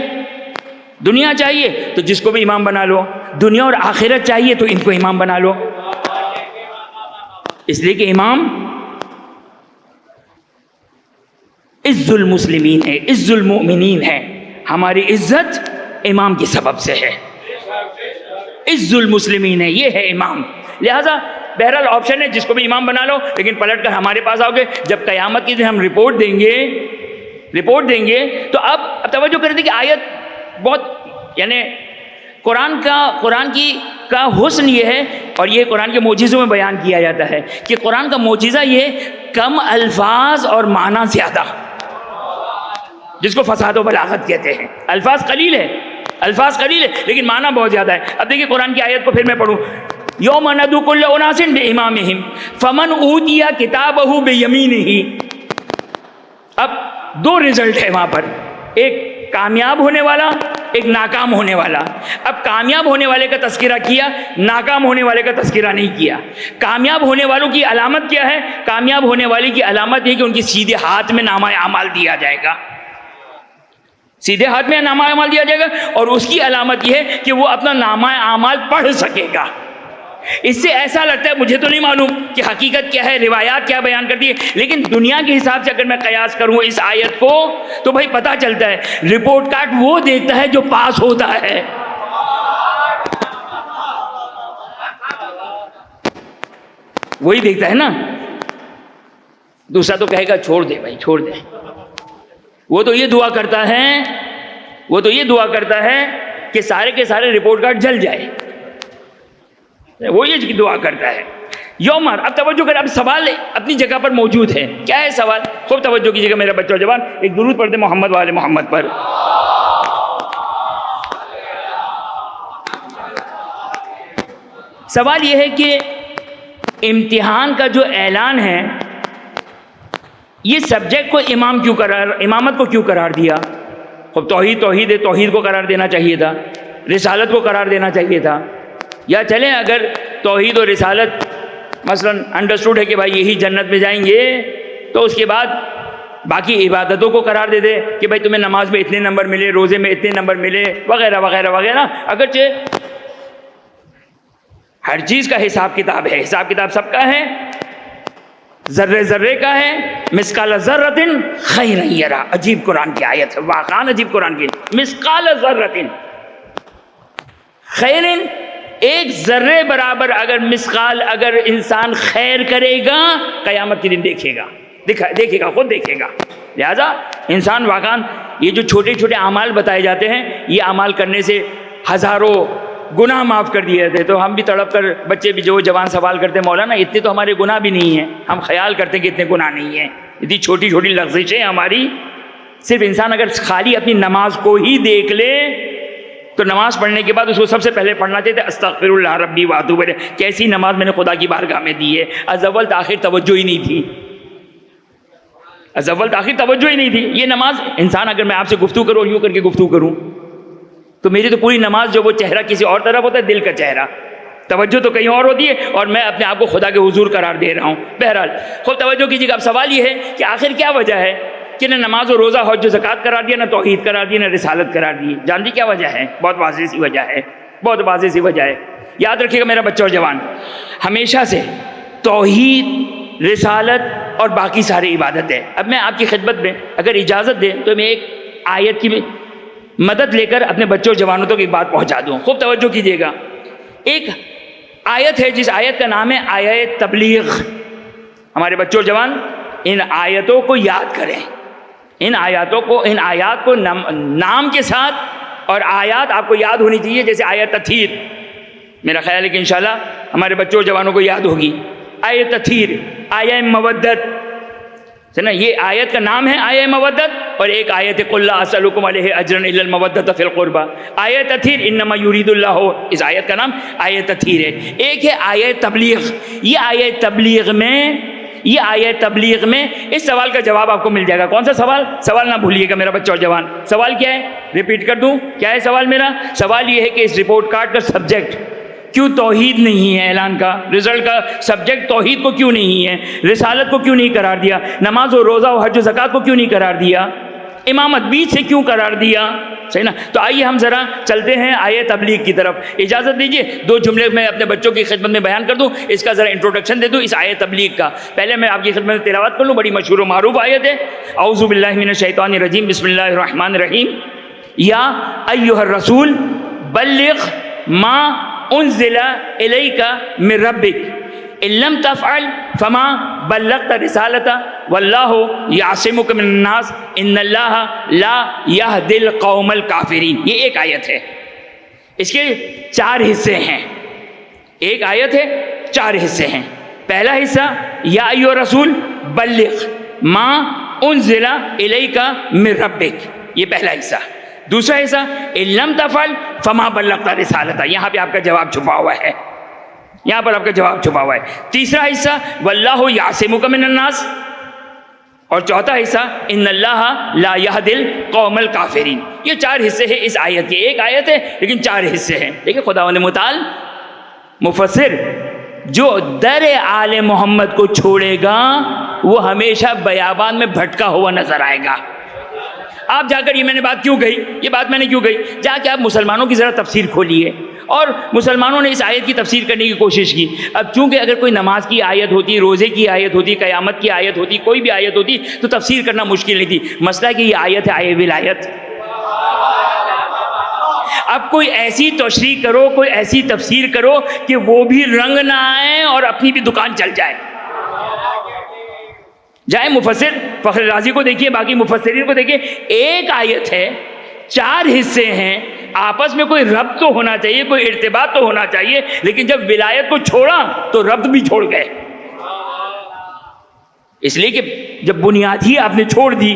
دنیا چاہیے تو جس کو بھی امام بنا لو. دنیا اور آخرت چاہیے تو ان کو امام بنا لو. اس لیے کہ امام عز المسلمین ہے، عز المؤمنین ہے. ہماری عزت امام کے سبب سے ہے. عز المسلمین ہے، یہ ہے امام. لہذا بہرحال آپشن ہے، جس کو بھی امام بنا لو، لیکن پلٹ کر ہمارے پاس آؤ گے جب قیامت کی دن ہم رپورٹ دیں گے تو اب توجہ کریں کہ آیت بہت، یعنی قرآن کا حسن یہ ہے، اور یہ قرآن کے معجزوں میں بیان کیا جاتا ہے کہ قرآن کا معجزہ یہ کم الفاظ اور معنی زیادہ، جس کو فصاحت و بلاغت کہتے ہیں. الفاظ قلیل ہے لیکن معنی بہت زیادہ ہے. اب دیکھیں قرآن کی آیت کو پھر میں پڑھوں. یوم ندعو کل اناس بامامہم فمن اوتی کتابہ بیمینہ. اب 2 رزلٹ ہے وہاں پر، ایک کامیاب ہونے والا، ایک ناکام ہونے والا. اب کامیاب ہونے والے کا تذکرہ کیا، ناکام ہونے والے کا تذکرہ نہیں کیا. کامیاب ہونے والوں کی علامت کیا ہے؟ کامیاب ہونے والی کی علامت یہ کہ ان کی سیدھے ہاتھ میں نامہ اعمال دیا جائے گا، سیدھے ہاتھ میں نامہ اعمال دیا جائے گا، اور اس کی علامت یہ ہے کہ وہ اپنا نامہ اعمال پڑھ سکے گا. اس سے ایسا لگتا ہے، مجھے تو نہیں معلوم کہ حقیقت کیا ہے، روایات کیا بیان کرتی ہے، لیکن دنیا کے حساب سے اگر میں قیاس کروں اس آیت کو تو بھائی پتہ چلتا ہے رپورٹ کارڈ وہ دیتا ہے جو پاس ہوتا ہے. وہی دیکھتا ہے نا. دوسرا تو کہے گا چھوڑ دے بھائی، چھوڑ دے. وہ تو یہ دعا کرتا ہے کہ سارے کے سارے رپورٹ کارڈ جل جائے. وہ یہ دعا کرتا ہے. یومر. اب توجہ کر، اب سوال اپنی جگہ پر موجود ہے. کیا ہے سوال؟ خوب توجہ کیجیے گا میرا بچہ جوان. ایک درود پڑھتے محمد والے محمد پر. سوال یہ ہے کہ امتحان کا جو اعلان ہے، یہ سبجیکٹ کو امامت کو کیوں قرار دیا؟ خب توحید کو قرار دینا چاہیے تھا، رسالت کو قرار دینا چاہیے تھا. یا چلیں اگر توحید اور رسالت مثلا انڈرسٹوڈ ہے کہ بھائی یہی جنت میں جائیں گے، تو اس کے بعد باقی عبادتوں کو قرار دے دے کہ بھائی تمہیں نماز میں اتنے نمبر ملے، روزے میں اتنے نمبر ملے، وغیرہ وغیرہ وغیرہ. اگرچہ ہر چیز کا حساب کتاب ہے، حساب کتاب سب کا ہے، ذرے ذرے کا ہے. مثقال ذرۃ خیر یرا. عجیب قرآن کی آیت ہے، واقعا عجیب قرآن کی. مثقال ذرۃ خیر، ایک ذرے برابر اگر مثقال اگر انسان خیر کرے گا قیامت کے دن دیکھے گا خود دیکھے گا. لہذا انسان واقعا یہ جو چھوٹے چھوٹے اعمال بتائے جاتے ہیں، یہ اعمال کرنے سے ہزاروں گناہ معاف کر دیے جاتے. تو ہم بھی تڑپ کر، بچے بھی جو جوان سوال کرتے ہیں مولانا اتنے تو ہمارے گناہ بھی نہیں ہیں. ہم خیال کرتے ہیں کہ اتنے گناہ نہیں ہیں، اتنی چھوٹی چھوٹی لغزشیں ہماری. صرف انسان اگر خالی اپنی نماز کو ہی دیکھ لے تو نماز پڑھنے کے بعد اس کو سب سے پہلے پڑھنا چاہیے استغفر اللہ ربی واتوب الیہ. کیسی نماز میں نے خدا کی بارگاہ میں دی ہے. از اول تاخیر توجہ ہی نہیں تھی، از اول تاخیر توجہ ہی نہیں تھی. یہ نماز انسان، اگر میں آپ سے گفتگو کروں، یوں کر کے گفتگو کروں، تو میری تو پوری نماز جو وہ چہرہ کسی اور طرف ہوتا ہے، دل کا چہرہ، توجہ تو کہیں اور ہوتی ہے، اور میں اپنے آپ کو خدا کے حضور قرار دے رہا ہوں. بہرحال خود توجہ کیجیے گا. اب سوال یہ ہے کہ آخر کیا وجہ ہے کہ نہ نماز و روزہ حج و زکوٰۃ قرار دیا، نہ توحید قرار دی، نہ رسالت قرار دی؟ جانتی کیا وجہ ہے؟ بہت واضح سی وجہ ہے، بہت واضح سی وجہ ہے. یاد رکھیے گا میرا بچہ اور جوان، ہمیشہ سے توحید، رسالت اور باقی ساری عبادت ہے. اب میں آپ کی خدمت میں اگر اجازت دیں تو میں ایک آیت کی مدد لے کر اپنے بچوں جوانوں تک ایک بات پہنچا دوں. خوب توجہ کیجیے گا. ایک آیت ہے جس آیت کا نام ہے آیت تبلیغ. ہمارے بچوں جوان ان آیتوں کو یاد کریں. ان آیات کو نام کے ساتھ، اور آیات آپ کو یاد ہونی چاہیے جیسے آیت تطہیر. میرا خیال ہے کہ انشاءاللہ ہمارے بچوں جوانوں کو یاد ہوگی. آیت تطہیر، آیہ مودت، سنا یہ آیت کا نام ہے آیہ مودت. اور ایک آیت قل لا اسألکم علیہ اجرا الا المودۃ فی القربى. آیت تطہیر انما یرید اللہ، اس آیت کا نام آیت تطہیر ہے. ایک ہے آیت تبلیغ. یہ آیت تبلیغ میں اس سوال کا جواب آپ کو مل جائے گا. کون سا سوال نہ بھولیے گا میرا بچہ اور جوان. سوال کیا ہے؟ ریپیٹ کر دوں کیا ہے سوال میرا؟ سوال یہ ہے کہ اس رپورٹ کارڈ کا سبجیکٹ کیوں توحید نہیں ہے؟ اعلان کا رزلٹ کا سبجیکٹ توحید کو کیوں نہیں ہے؟ رسالت کو کیوں نہیں قرار دیا؟ نماز و روزہ و حج و زکوٰۃ کو کیوں نہیں قرار دیا؟ امامت بیچ سے کیوں قرار دیا؟ صحیح نا. تو آئیے ہم ذرا چلتے ہیں آیت تبلیغ کی طرف. اجازت دیجیے 2 جملے میں اپنے بچوں کی خدمت میں بیان کر دوں، اس کا ذرا انٹروڈکشن دے دوں اس آیت تبلیغ کا. پہلے میں آپ کی خدمت میں تلاوت کر لوں. بڑی مشہور و معروف آیت ہے. اعوذ باللہ من الشیطان الرجیم، بسم اللہ الرحمن الرحیم. یا ایھا الرسول بلغ ما انزل الیک من ربک ان لم تفعل فما بلغت رسالتہ واللہ یعصمک من الناس ان اللہ لا یہدی القوم الکافرین. یہ ایک آیت ہے. اس کے 4 حصے ہیں. ایک آیت ہے 4 حصے ہیں. پہلا حصہ یا ایھا الرسول بلغ ما انزل الیک من ربک، یہ پہلا حصہ. دوسرا حصہ ان لم تفعل فما بلغت رسالتہ، یہاں پہ آپ کا جواب چھپا ہوا ہے. یہاں پر آپ کا جواب چھپا ہوا ہے. تیسرا حصہ واللہ یعصمک من الناس، اور چوتھا حصہ ان اللہ لا یہدی القوم الکافرین. یہ 4 حصے ہیں اس آیت کے. ایک آیت ہے لیکن 4 حصے ہیں. دیکھیں خداوند متعال مفسر جو در آل محمد کو چھوڑے گا وہ ہمیشہ بیابان میں بھٹکا ہوا نظر آئے گا. آپ جا کر یہ میں نے بات کیوں کہی، یہ بات میں نے کیوں کہی، جا کے آپ مسلمانوں کی ذرا تفسیر کھولیے. اور مسلمانوں نے اس آیت کی تفسیر کرنے کی کوشش کی. اب چونکہ اگر کوئی نماز کی آیت ہوتی، روزے کی آیت ہوتی، قیامت کی آیت ہوتی، کوئی بھی آیت ہوتی تو تفسیر کرنا مشکل نہیں تھی. مسئلہ کہ یہ آیت ہے آیہ ولایت. اب کوئی ایسی تشریح کرو، کوئی ایسی تفسیر کرو کہ وہ بھی رنگ نہ آئے اور اپنی بھی دکان چل جائے. جائے مفسر فخر رازی کو دیکھیے، باقی مفسرین کو دیکھیے. ایک آیت ہے، 4 حصے ہیں، آپس میں کوئی ربط تو ہونا چاہیے، کوئی ارتباط تو ہونا چاہیے. لیکن جب ولایت کو چھوڑا تو ربط بھی چھوڑ گئے. اس لیے کہ جب بنیاد ہی آپ نے چھوڑ دی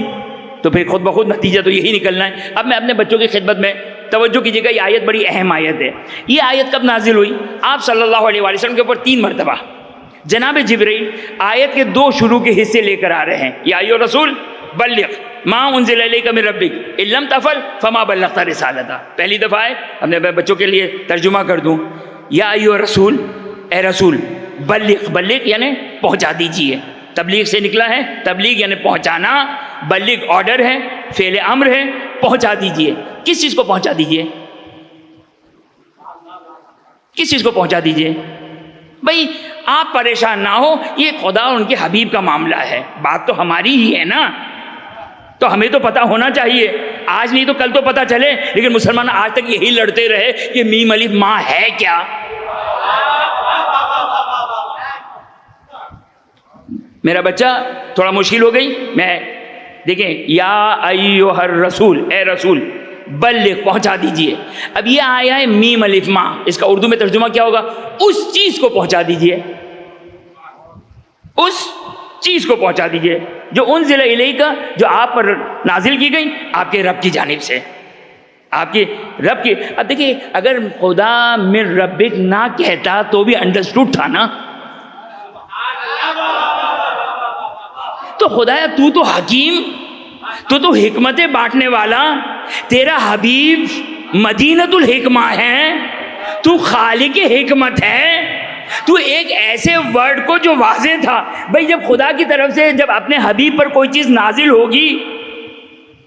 تو پھر خود بخود نتیجہ تو یہی نکلنا ہے. اب میں اپنے بچوں کی خدمت میں توجہ کیجیے گا. یہ آیت بڑی اہم آیت ہے. یہ آیت کب نازل ہوئی؟ آپ صلی اللہ علیہ وآلہ وسلم کے اوپر 3 مرتبہ جناب جبرائیل آیت کے 2 شروع کے حصے لے کر آ رہے ہیں. یا ایھا الرسول بلغ ما انزل الیک من ربک ان لم تفعل فما بلغت رسالتہ. پہلی دفعہ ہے، اپنے بچوں کے لیے ترجمہ کر دوں. یا ایھا الرسول، اے رسول، بلغ یعنی پہنچا دیجیے. تبلیغ سے نکلا ہے. تبلیغ یعنی پہنچانا. بلغ آرڈر ہے، فعل امر ہے. پہنچا دیجیے. کس چیز کو پہنچا دیجیے؟ کس چیز کو پہنچا دیجیے؟ بھائی آپ پریشان نہ ہو، یہ خدا اور ان کے حبیب کا معاملہ ہے. بات تو ہماری ہی ہے نا، تو ہمیں تو پتہ ہونا چاہیے. آج نہیں تو کل تو پتہ چلے. لیکن مسلمان آج تک یہی لڑتے رہے کہ میم الف ماں ہے کیا. میرا بچہ تھوڑا مشکل ہو گئی. میں دیکھیں یا ایھا الرسول، اے رسول، بلغ پہنچا دیجئے. اب یہ آیا ہے میم الف ماں، اس کا اردو میں ترجمہ کیا ہوگا؟ اس چیز کو پہنچا دیجئے. اس چیز کو پہنچا دیجئے جو انزل الیک، جو آپ پر نازل کی گئی آپ کے رب کی جانب سے. آپ کے رب کی. اب دیکھیے اگر خدا من ربک نہ کہتا تو بھی انڈرسٹوڈ تھا نا. تو خدایا تو حکیم، تو حکمتیں بانٹنے والا، تیرا حبیب مدینۃ الحکمہ ہے، تو خالق حکمت ہے. تو ایک ایسے ورڈ کو جو واضح تھا، بھئی جب خدا کی طرف سے جب اپنے حبیب پر کوئی چیز نازل ہوگی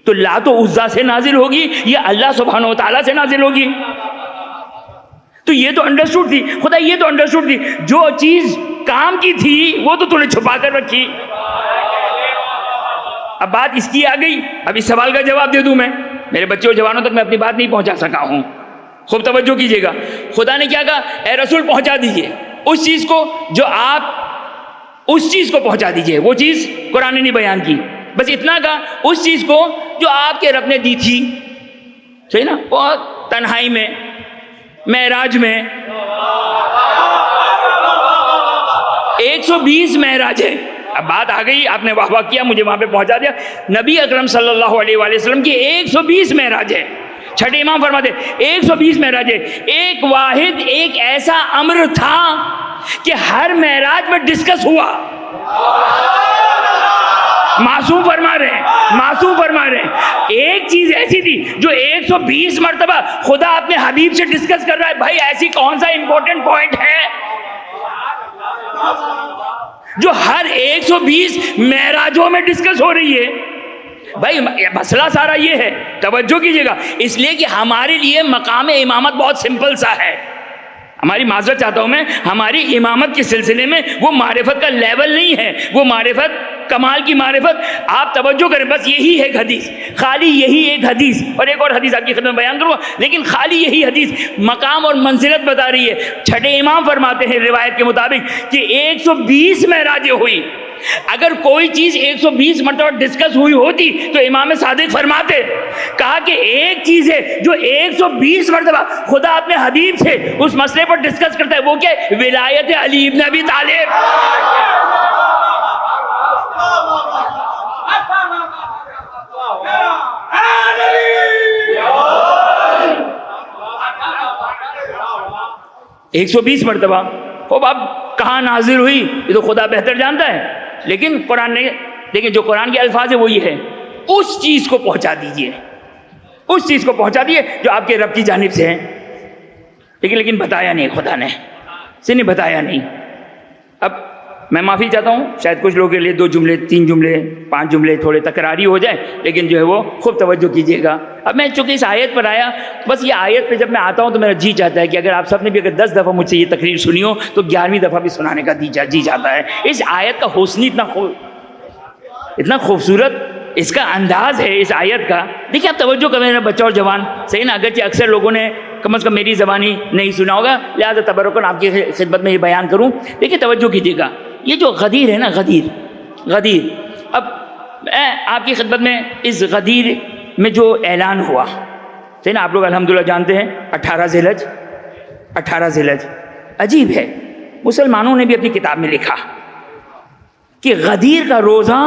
تو لات و عزیٰ سے نازل ہوگی یا اللہ سبحانہ و تعالیٰ سے نازل ہوگی. تو یہ تو انڈرسٹوڈ تھی. خدا یہ تو انڈرسٹوڈ تھی جو چیز کام کی تھی وہ تو نے چھپا کر رکھی. اب بات اس کی آ گئی. اب اس سوال کا جواب دے دوں میں. میرے بچوں اور جوانوں تک میں اپنی بات نہیں پہنچا سکا ہوں. خوب توجہ کیجیے گا. خدا نے کیا کہا؟ اے رسول پہنچا دیجئے اس چیز کو جو آپ اس چیز کو پہنچا دیجئے. وہ چیز قرآن نے نہیں بیان کی, بس اتنا کہا اس چیز کو جو آپ کے رب نے دی تھی. صحیح نا؟ بہت تنہائی میں, معراج میں 120 معراج ہے. اب بات آ گئی, آپ نے واہ واہ کیا, مجھے وہاں پہ پہنچا دیا. نبی اکرم صلی اللہ علیہ وآلہ وسلم کی 120 معراج ہے. چھٹے امام فرماتے 120 معراج ہے. ایک واحد ایک ایسا امر تھا کہ ہر معراج میں ڈسکس ہوا. معصوم فرما رہے ہیں, معصوم فرما رہے ہیں. ایک چیز ایسی تھی جو 120 مرتبہ خدا اپنے حبیب سے ڈسکس کر رہا ہے. بھائی ایسی کون سا امپورٹنٹ پوائنٹ ہے جو ہر 120 معراجوں میں ڈسکس ہو رہی ہے؟ بھائی مسئلہ سارا یہ ہے, توجہ کیجیے گا, اس لیے کہ ہمارے لیے مقام امامت بہت سمپل سا ہے. ہماری معذرت چاہتا ہوں میں, ہماری امامت کے سلسلے میں وہ معرفت کا لیول نہیں ہے, وہ معرفت کمال کی معرفت. آپ توجہ کریں, بس یہی ہے حدیث, خالی یہی ایک حدیث, اور ایک اور حدیث آپ کی خدمت بیان کروں, لیکن خالی یہی حدیث مقام اور منزلت بتا رہی ہے. چھٹے امام فرماتے ہیں روایت کے مطابق کہ 120 معراجیں ہوئی. اگر کوئی چیز 120 مرتبہ ڈسکس ہوئی ہوتی تو امام صادق فرماتے, کہا کہ ایک چیز ہے جو 120 مرتبہ خدا اپنے حبیب سے اس مسئلے پر ڈسکس کرتا ہے, وہ کیا ہے؟ ولایت علی ابن ابی طالب. ایک 120 مرتبہ. خوب اب کہاں نازل ہوئی یہ تو خدا بہتر جانتا ہے, لیکن قرآن نے, لیکن جو قرآن کے الفاظ ہے وہ یہ ہے, اس چیز کو پہنچا دیجئے, اس چیز کو پہنچا دیجئے جو آپ کے رب کی جانب سے ہے. لیکن بتایا نہیں, خدا نے سے نہیں بتایا نہیں. اب میں معافی چاہتا ہوں, شاید کچھ لوگوں کے لیے 2 جملے 3 جملے 5 جملے تھوڑے تکراری ہو جائے, لیکن جو ہے وہ خوب توجہ کیجیے گا. اب میں چونکہ اس آیت پر آیا, بس یہ آیت پہ جب میں آتا ہوں تو میرا جی چاہتا ہے کہ اگر آپ سب نے بھی اگر 10 دفعہ مجھ سے یہ تقریر سنی ہو تو 11ویں دفعہ بھی سنانے کا جی چاہتا ہے. اس آیت کا حسن اتنا خوبصورت اس کا انداز ہے اس آیت کا. دیکھیے آپ توجہ کریں میرا بچہ اور جوان, صحیح نا, اگرچہ اکثر لوگوں نے کم از کم میری زبانی نہیں سنا ہوگا, لہٰذا تبرکاً آپ کی خدمت میں یہ بیان کروں. دیکھیے توجہ کیجیے گا, یہ جو غدیر ہے نا, غدیر, اب میں آپ کی خدمت میں اس غدیر میں جو اعلان ہوا, صحیح نا, آپ لوگ الحمدللہ جانتے ہیں 18 ذی الحج. عجیب ہے, مسلمانوں نے بھی اپنی کتاب میں لکھا کہ غدیر کا روزہ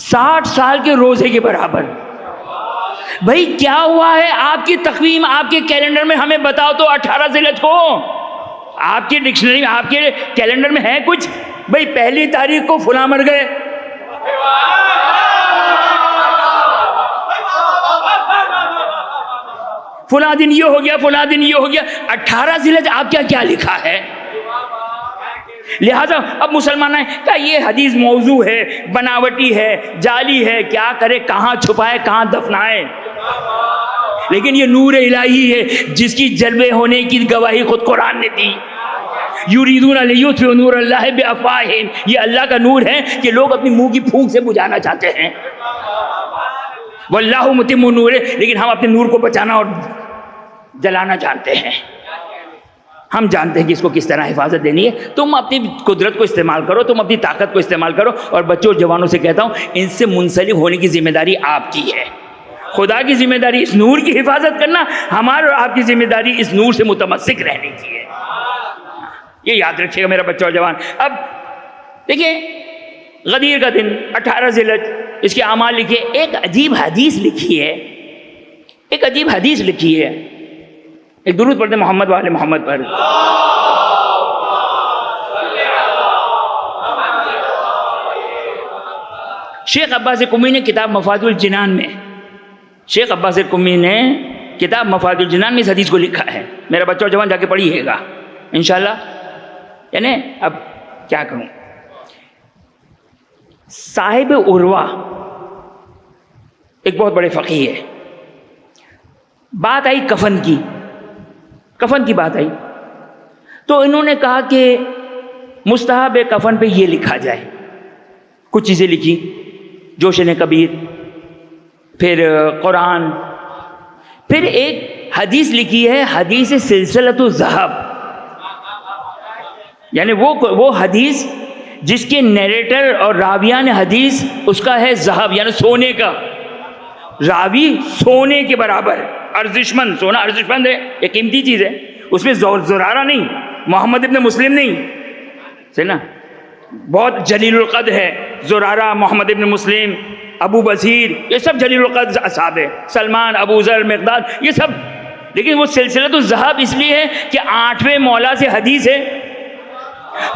60 سال کے روزے کے برابر. بھائی کیا ہوا ہے آپ کی تقویم, آپ کے کیلنڈر میں ہمیں بتاؤ تو 18 ذی الحج کو آپ کی ڈکشنری میں, آپ کے کیلنڈر میں ہے کچھ؟ بھائی 1 تاریخ کو فلاں مر گئے, فلاں دن یہ ہو گیا, فلاں دن یہ ہو گیا. 18 ذی الحج آپ کیا لکھا ہے؟ لہذا اب مسلمان ہیں کہ یہ حدیث موضوع ہے, بناوٹی ہے, جعلی ہے, کیا کرے, کہاں چھپائے, کہاں دفنائے. لیکن یہ نور الہی ہے جس کی جلوے ہونے کی گواہی خود قرآن نے دی. یریدون لیطفئوا نور اللہ بافواہہم, یہ اللہ کا نور ہے کہ لوگ اپنی منہ کی پھونک سے بجھانا چاہتے ہیں. واللہ متم نورہ, لیکن ہم اپنے نور کو بچانا اور جلانا جانتے ہیں. ہم جانتے ہیں کہ اس کو کس طرح حفاظت دینی ہے. تم اپنی قدرت کو استعمال کرو, تم اپنی طاقت کو استعمال کرو. اور بچوں اور جوانوں سے کہتا ہوں, ان سے منسلک ہونے کی ذمہ داری آپ کی ہے. خدا کی ذمہ داری اس نور کی حفاظت کرنا, ہمارا اور آپ کی ذمہ داری اس نور سے متمسک رہنے کی ہے. یہ یاد رکھیے گا میرا بچہ اور جوان. اب دیکھیں, غدیر کا دن 18 ذی الحج, اس کے اعمال لکھے. ایک عجیب حدیث لکھی ہے, ایک درود پڑھتے محمد والے محمد پر. شیخ عباس قمی نے کتاب مفاد الجنان میں, شیخ عباس قمی نے کتاب مفاد الجنان میں اس حدیث کو لکھا ہے. میرا بچہ اور جوان جا کے پڑھیے گا انشاءاللہ. یعنی اب کیا کروں, صاحب عروہ ایک بہت بڑے فقیہ ہے. بات آئی کفن کی بات آئی تو انہوں نے کہا کہ مستحب کفن پہ یہ لکھا جائے. کچھ چیزیں لکھی, جوشن کبیر, پھر قرآن، پھر ایک حدیث لکھی ہے حدیث سلسلۃ الذہب، یعنی وہ حدیث جس کے نیریٹر اور راویان حدیث اس کا ہے ذہب، یعنی سونے کا، راوی سونے کے برابر، ارزشمند، سونا ارزشمند ہے، ایک قیمتی چیز ہے، اس میں زرارہ نہیں، محمد ابن مسلم نہیں، صحیح نا، بہت جلیل القدر ہے، زرارہ، محمد ابن مسلم، ابو بصیر، یہ سب جلیل القدر اصحاب ہے، سلمان، ابو ذر، مقداد، یہ سب، لیکن وہ سلسلۃ الذہب اس لیے ہے کہ 8ویں مولا سے حدیث ہے،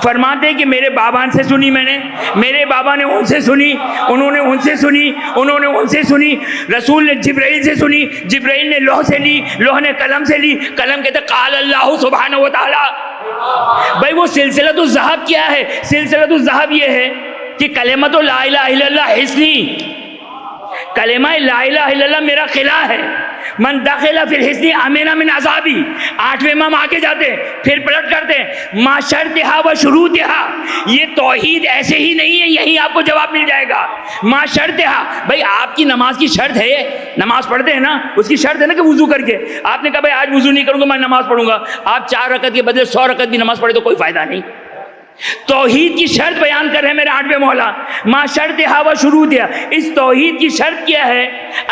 فرماتے ہیں کہ میرے بابا سے سنی میں نے، میرے بابا نے ان سے سنی، انہوں نے ان سے سنی، انہوں نے ان سے سنی، رسول نے جبرائیل سے سنی، جبرائیل نے لوح سے لی، لوح نے قلم سے لی، قلم کہتے قال اللہ سبحانہ و تعالی۔ بھائی وہ سلسلۃ الذہب کیا ہے؟ سلسلۃ الذہب یہ ہے کہ کلمۃ لا الہ الا اللہ حصنی، کلمہ لا الہ الا اللہ میرا قلعہ ہے، من دخل فی الحصن امن من عذابی، 8ویں امام آگے جاتے ہیں، پھر پلٹ کرتے ہیں ما شرطہا و شروطہا، یہ توحید ایسے ہی نہیں ہے، یہیں آپ کو جواب مل جائے گا، ما شرطہا، بھائی آپ کی نماز کی شرط ہے، نماز پڑھتے ہیں نا، اس کی شرط ہے نا کہ وضو کر کے، آپ نے کہا بھائی آج وضو نہیں کروں گا میں نماز پڑھوں گا، آپ 4 رکعت کے بدلے 100 رکعت بھی نماز پڑھے تو کوئی فائدہ نہیں۔ توحید کی شرط بیان کر رہے ہیں میرے 8ویں مولا، ما شرطہا و شروطہا، اس توحید کی شرط کیا ہے؟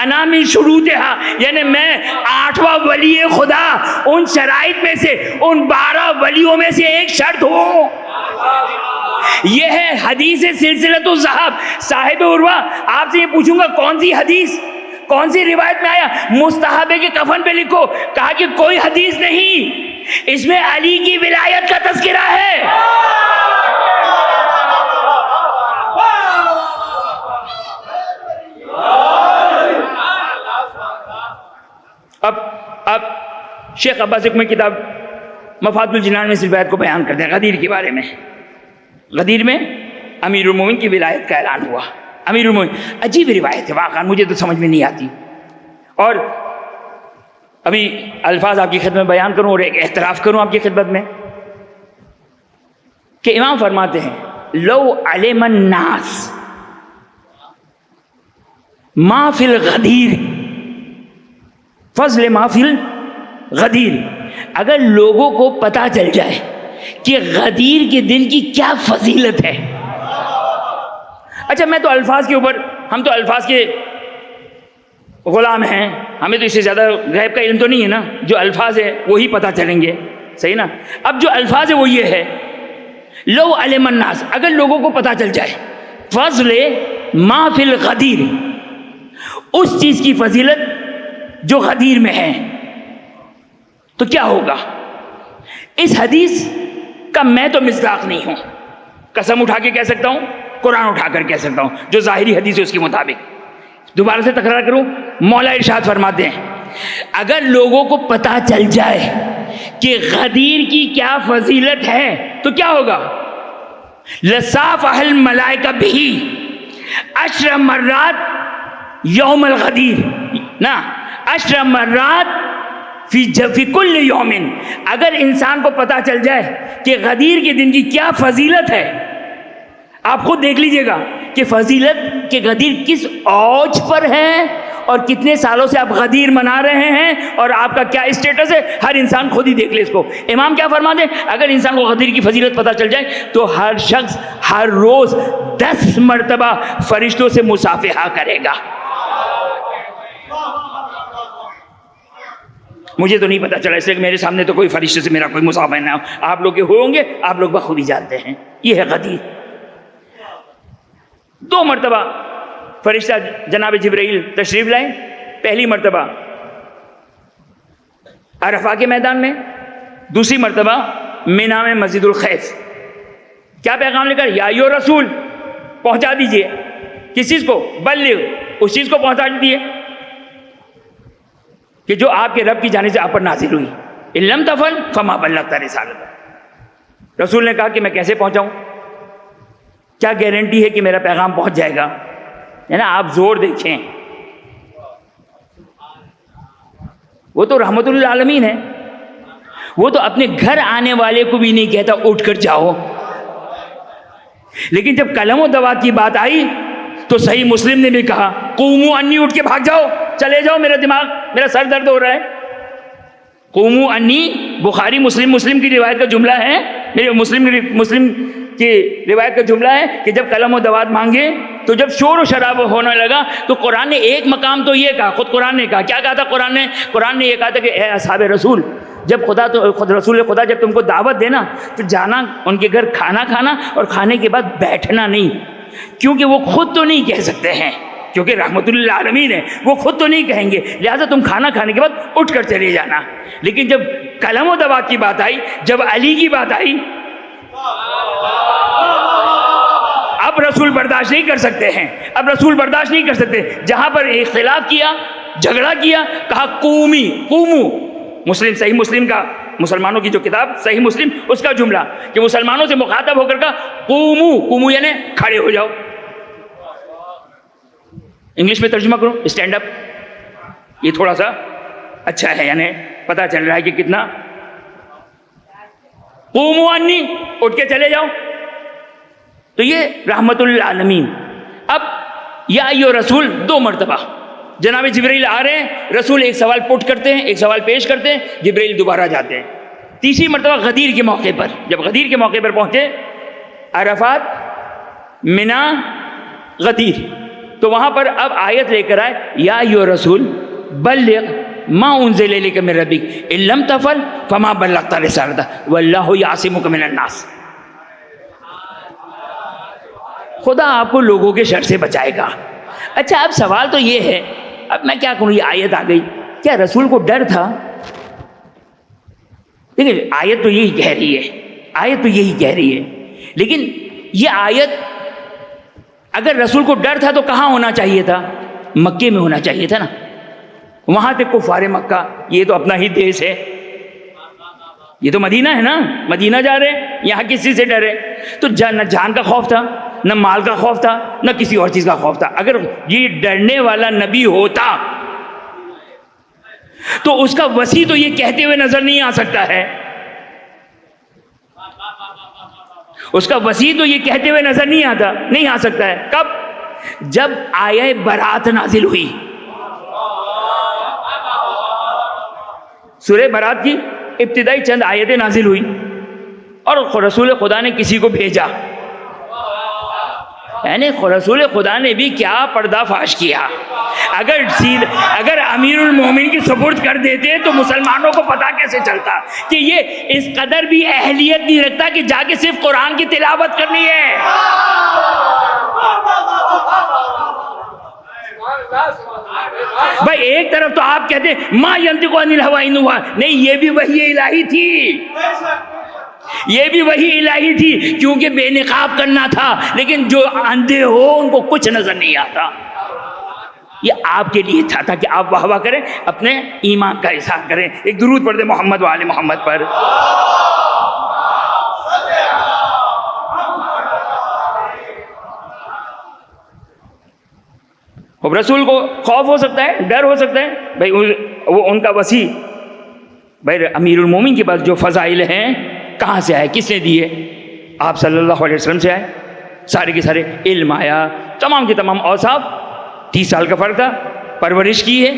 انا من شروطہا، یعنی میں 8واں ولی خدا، ان شرائط میں سے، ان 12 ولیوں میں سے ایک شرط ہوں۔ یہ ہے حدیث سلسلۃ الذہب۔ صاحب عروہ آپ سے یہ پوچھوں گا کون سی حدیث، کون سی روایت میں آیا مستحب ہے کہ کفن پہ لکھو؟ کہا کہ کوئی حدیث نہیں، اس میں علی کی ولایت کا تذکرہ ہے۔ اب شیخ عباس حکمی کتاب مفاد الجنان میں اس روایت کو بیان کرتے ہیں غدیر کے بارے میں۔ غدیر میں امیر المومنین کی ولایت کا اعلان ہوا۔ امیر المومنین، عجیب روایت ہے واقعا، مجھے تو سمجھ میں نہیں آتی، اور ابھی الفاظ آپ کی خدمت میں بیان کروں اور ایک اعتراف کروں آپ کی خدمت میں کہ امام فرماتے ہیں لو علم الناس ما فی الغدیر فضل ما فی الغدیر، اگر لوگوں کو پتہ چل جائے کہ غدیر کے دن کی کیا فضیلت ہے۔ اچھا میں تو الفاظ کے اوپر، ہم تو الفاظ کے غلام ہیں، ہمیں تو اس سے زیادہ غیب کا علم تو نہیں ہے نا، جو الفاظ ہے وہی پتہ چلیں گے، صحیح نا۔ اب جو الفاظ ہے وہ یہ ہے لو علم الناس، اگر لوگوں کو پتہ چل جائے فضل ما فی الغدیر، اس چیز کی فضیلت جو غدیر میں ہے، تو کیا ہوگا؟ اس حدیث کا میں تو مصداق نہیں ہوں، قسم اٹھا کے کہہ سکتا ہوں، قرآن اٹھا کر کہہ سکتا ہوں، جو ظاہری حدیث ہے اس کے مطابق۔ دوبارہ سے تکرار کروں، مولا ارشاد فرماتے ہیں اگر لوگوں کو پتہ چل جائے کہ غدیر کی کیا فضیلت ہے تو کیا ہوگا؟ لصافح الملائکہ بہ 10 مرات یوم الغدیر، نا 10 مرات فی کل یوم، اگر انسان کو پتہ چل جائے کہ غدیر کے دن کی کیا فضیلت ہے، آپ خود دیکھ لیجئے گا کہ فضیلت کہ غدیر کس اوج پر ہے اور کتنے سالوں سے آپ غدیر منا رہے ہیں اور آپ کا کیا اسٹیٹس ہے، ہر انسان خود ہی دیکھ لے اس کو۔ امام کیا فرماتے ہیں؟ اگر انسان کو غدیر کی فضیلت پتہ چل جائے تو ہر شخص ہر روز 10 مرتبہ فرشتوں سے مصافحہ کرے گا۔ مجھے تو نہیں پتہ چلا، اس لیے کہ میرے سامنے تو کوئی فرشتے سے میرا کوئی مصافحہ نہ ہو، آپ لوگ کے ہوں گے، آپ لوگ بخود ہی جانتے ہیں۔ یہ ہے غدیر۔ 2 مرتبہ فرشتہ جناب جبرائیل تشریف لائیں، پہلی مرتبہ عرفہ کے میدان میں، دوسری مرتبہ مینا میں مسجد الخیف۔ کیا پیغام لے کر؟ یا ایھا رسول، پہنچا دیجئے، کس چیز کو؟ بلغ، اس چیز کو پہنچا دیجئے کہ جو آپ کے رب کی جانب سے آپ پر نازل ہوئی، ان لم تفعل فما بلغت رسالتہ۔ رسول نے کہا کہ میں کیسے پہنچاؤں؟ کیا گارنٹی ہے کہ میرا پیغام پہنچ جائے گا؟ ہے نا، آپ زور دیکھیں، وہ تو رحمت للعالمین ہے، وہ تو اپنے گھر آنے والے کو بھی نہیں کہتا اٹھ کر جاؤ، لیکن جب قلم و دوات کی بات آئی تو صحیح مسلم نے بھی کہا قوموا انی، اٹھ کے بھاگ جاؤ، چلے جاؤ، میرا سر درد ہو رہا ہے. قوموا انی بخاری مسلم کی روایت کا جملہ ہے، میرے مسلم کی روایت کا جملہ ہے کہ جب قلم و دوات مانگے تو جب شور و شراب ہونے لگا تو قرآن نے ایک مقام تو یہ کہا، خود قرآن نے کہا، کیا کہا تھا قرآن نے یہ کہا تھا کہ اے اصحاب رسول، جب خود رسول خدا جب تم کو دعوت دینا تو جانا ان کے گھر کھانا کھانا، اور کھانے کے بعد بیٹھنا نہیں، کیونکہ وہ خود تو نہیں کہہ سکتے ہیں، کیونکہ رحمت اللہ عالمین ہے، وہ خود تو نہیں کہیں گے، لہٰذا تم کھانا کھانے کے بعد اٹھ کر چلے جانا. لیکن جب قلم و دوات کی بات آئی، جب علی کی بات آئی، اب رسول برداشت نہیں کر سکتے ہیں، اب رسول برداشت نہیں کر سکتے. جہاں پر اختلاف کیا، جھگڑا کیا، کہا قوموا، مسلم صحیح مسلم کا، مسلمانوں کی جو کتاب صحیح مسلم اس کا جملہ کہ مسلمانوں سے مخاطب ہو کر کہا قوموا یعنی کھڑے ہو جاؤ. انگلش میں ترجمہ کرو، اسٹینڈ اپ. یہ تھوڑا سا اچھا ہے، یعنی پتہ چل رہا ہے کہ کتنا. قوموا انی، اٹھ کے چلے جاؤ. تو یہ رحمت للعالمین. اب یا ایھا رسول 2 مرتبہ جناب جبرائیل آ رہے ہیں، رسول ایک سوال پٹ کرتے ہیں، ایک سوال پیش کرتے ہیں، جبرائیل دوبارہ جاتے ہیں. تیسری مرتبہ غدیر کے موقع پر، جب غدیر کے موقع پر پہنچے، عرفات، منا، غدیر، تو وہاں پر اب آیت لے کر آئے یا ایھا رسول بلغ ما انزل الیک من ربک ان لم تفعل فما بلغت رسالتہ واللہ یعصمک من الناس. خدا آپ کو لوگوں کے شر سے بچائے گا. اچھا اب سوال تو یہ ہے، اب میں کیا کروں، یہ آیت آ گئی، کیا رسول کو ڈر تھا؟ دیکھیں آیت تو یہی کہہ رہی ہے، لیکن یہ آیت اگر رسول کو ڈر تھا تو کہاں ہونا چاہیے تھا؟ مکے میں ہونا چاہیے تھا نا. وہاں تک کفار مکہ، یہ تو اپنا ہی دیش ہے، یہ تو مدینہ ہے نا، مدینہ جا رہے ہیں، یہاں کسی سے ڈرے؟ تو نہ جان کا خوف تھا، نہ مال کا خوف تھا، نہ کسی اور چیز کا خوف تھا. اگر یہ ڈرنے والا نبی ہوتا تو اس کا وسیع تو یہ کہتے ہوئے نظر نہیں آ سکتا ہے، اس کا وسیع تو یہ کہتے ہوئے نظر نہیں آ سکتا ہے. کب؟ جب آیہ برات نازل ہوئی. سورہ برات کی ابتدائی چند آیتیں نازل ہوئی اور رسول خدا نے کسی کو بھیجا، یعنی رسول خدا نے بھی کیا پردہ فاش کیا. اگر امیر المومنین کی سپرد کر دیتے تو مسلمانوں کو پتہ کیسے چلتا کہ یہ اس قدر بھی اہلیت نہیں رکھتا کہ جا کے صرف قرآن کی تلاوت کرنی ہے. بھائی ایک طرف تو آپ کہتے ہیں ما ینطق عن الہوی ان ہوا، نہیں، یہ بھی وحی الہی تھی، یہ بھی وحی الہی تھی، کیونکہ بے نقاب کرنا تھا. لیکن جو اندھے ہو ان کو کچھ نظر نہیں آتا. یہ آپ کے لیے تھا تاکہ آپ واہ واہ کریں، اپنے ایمان کا اظہار کریں. ایک درود پڑھ دیں محمد و آل محمد پر. اب رسول کو خوف ہو سکتا ہے، ڈر ہو سکتا ہے، بھائی وہ ان کا وسیع، بھائی امیر المومنین کے پاس جو فضائل ہیں کہاں سے آئے، کس نے دیے؟ آپ صلی اللہ علیہ وسلم سے آئے. سارے کے سارے علم آیا، تمام کے تمام اوصاف. 30 سال کا فرق تھا، پرورش کی ہے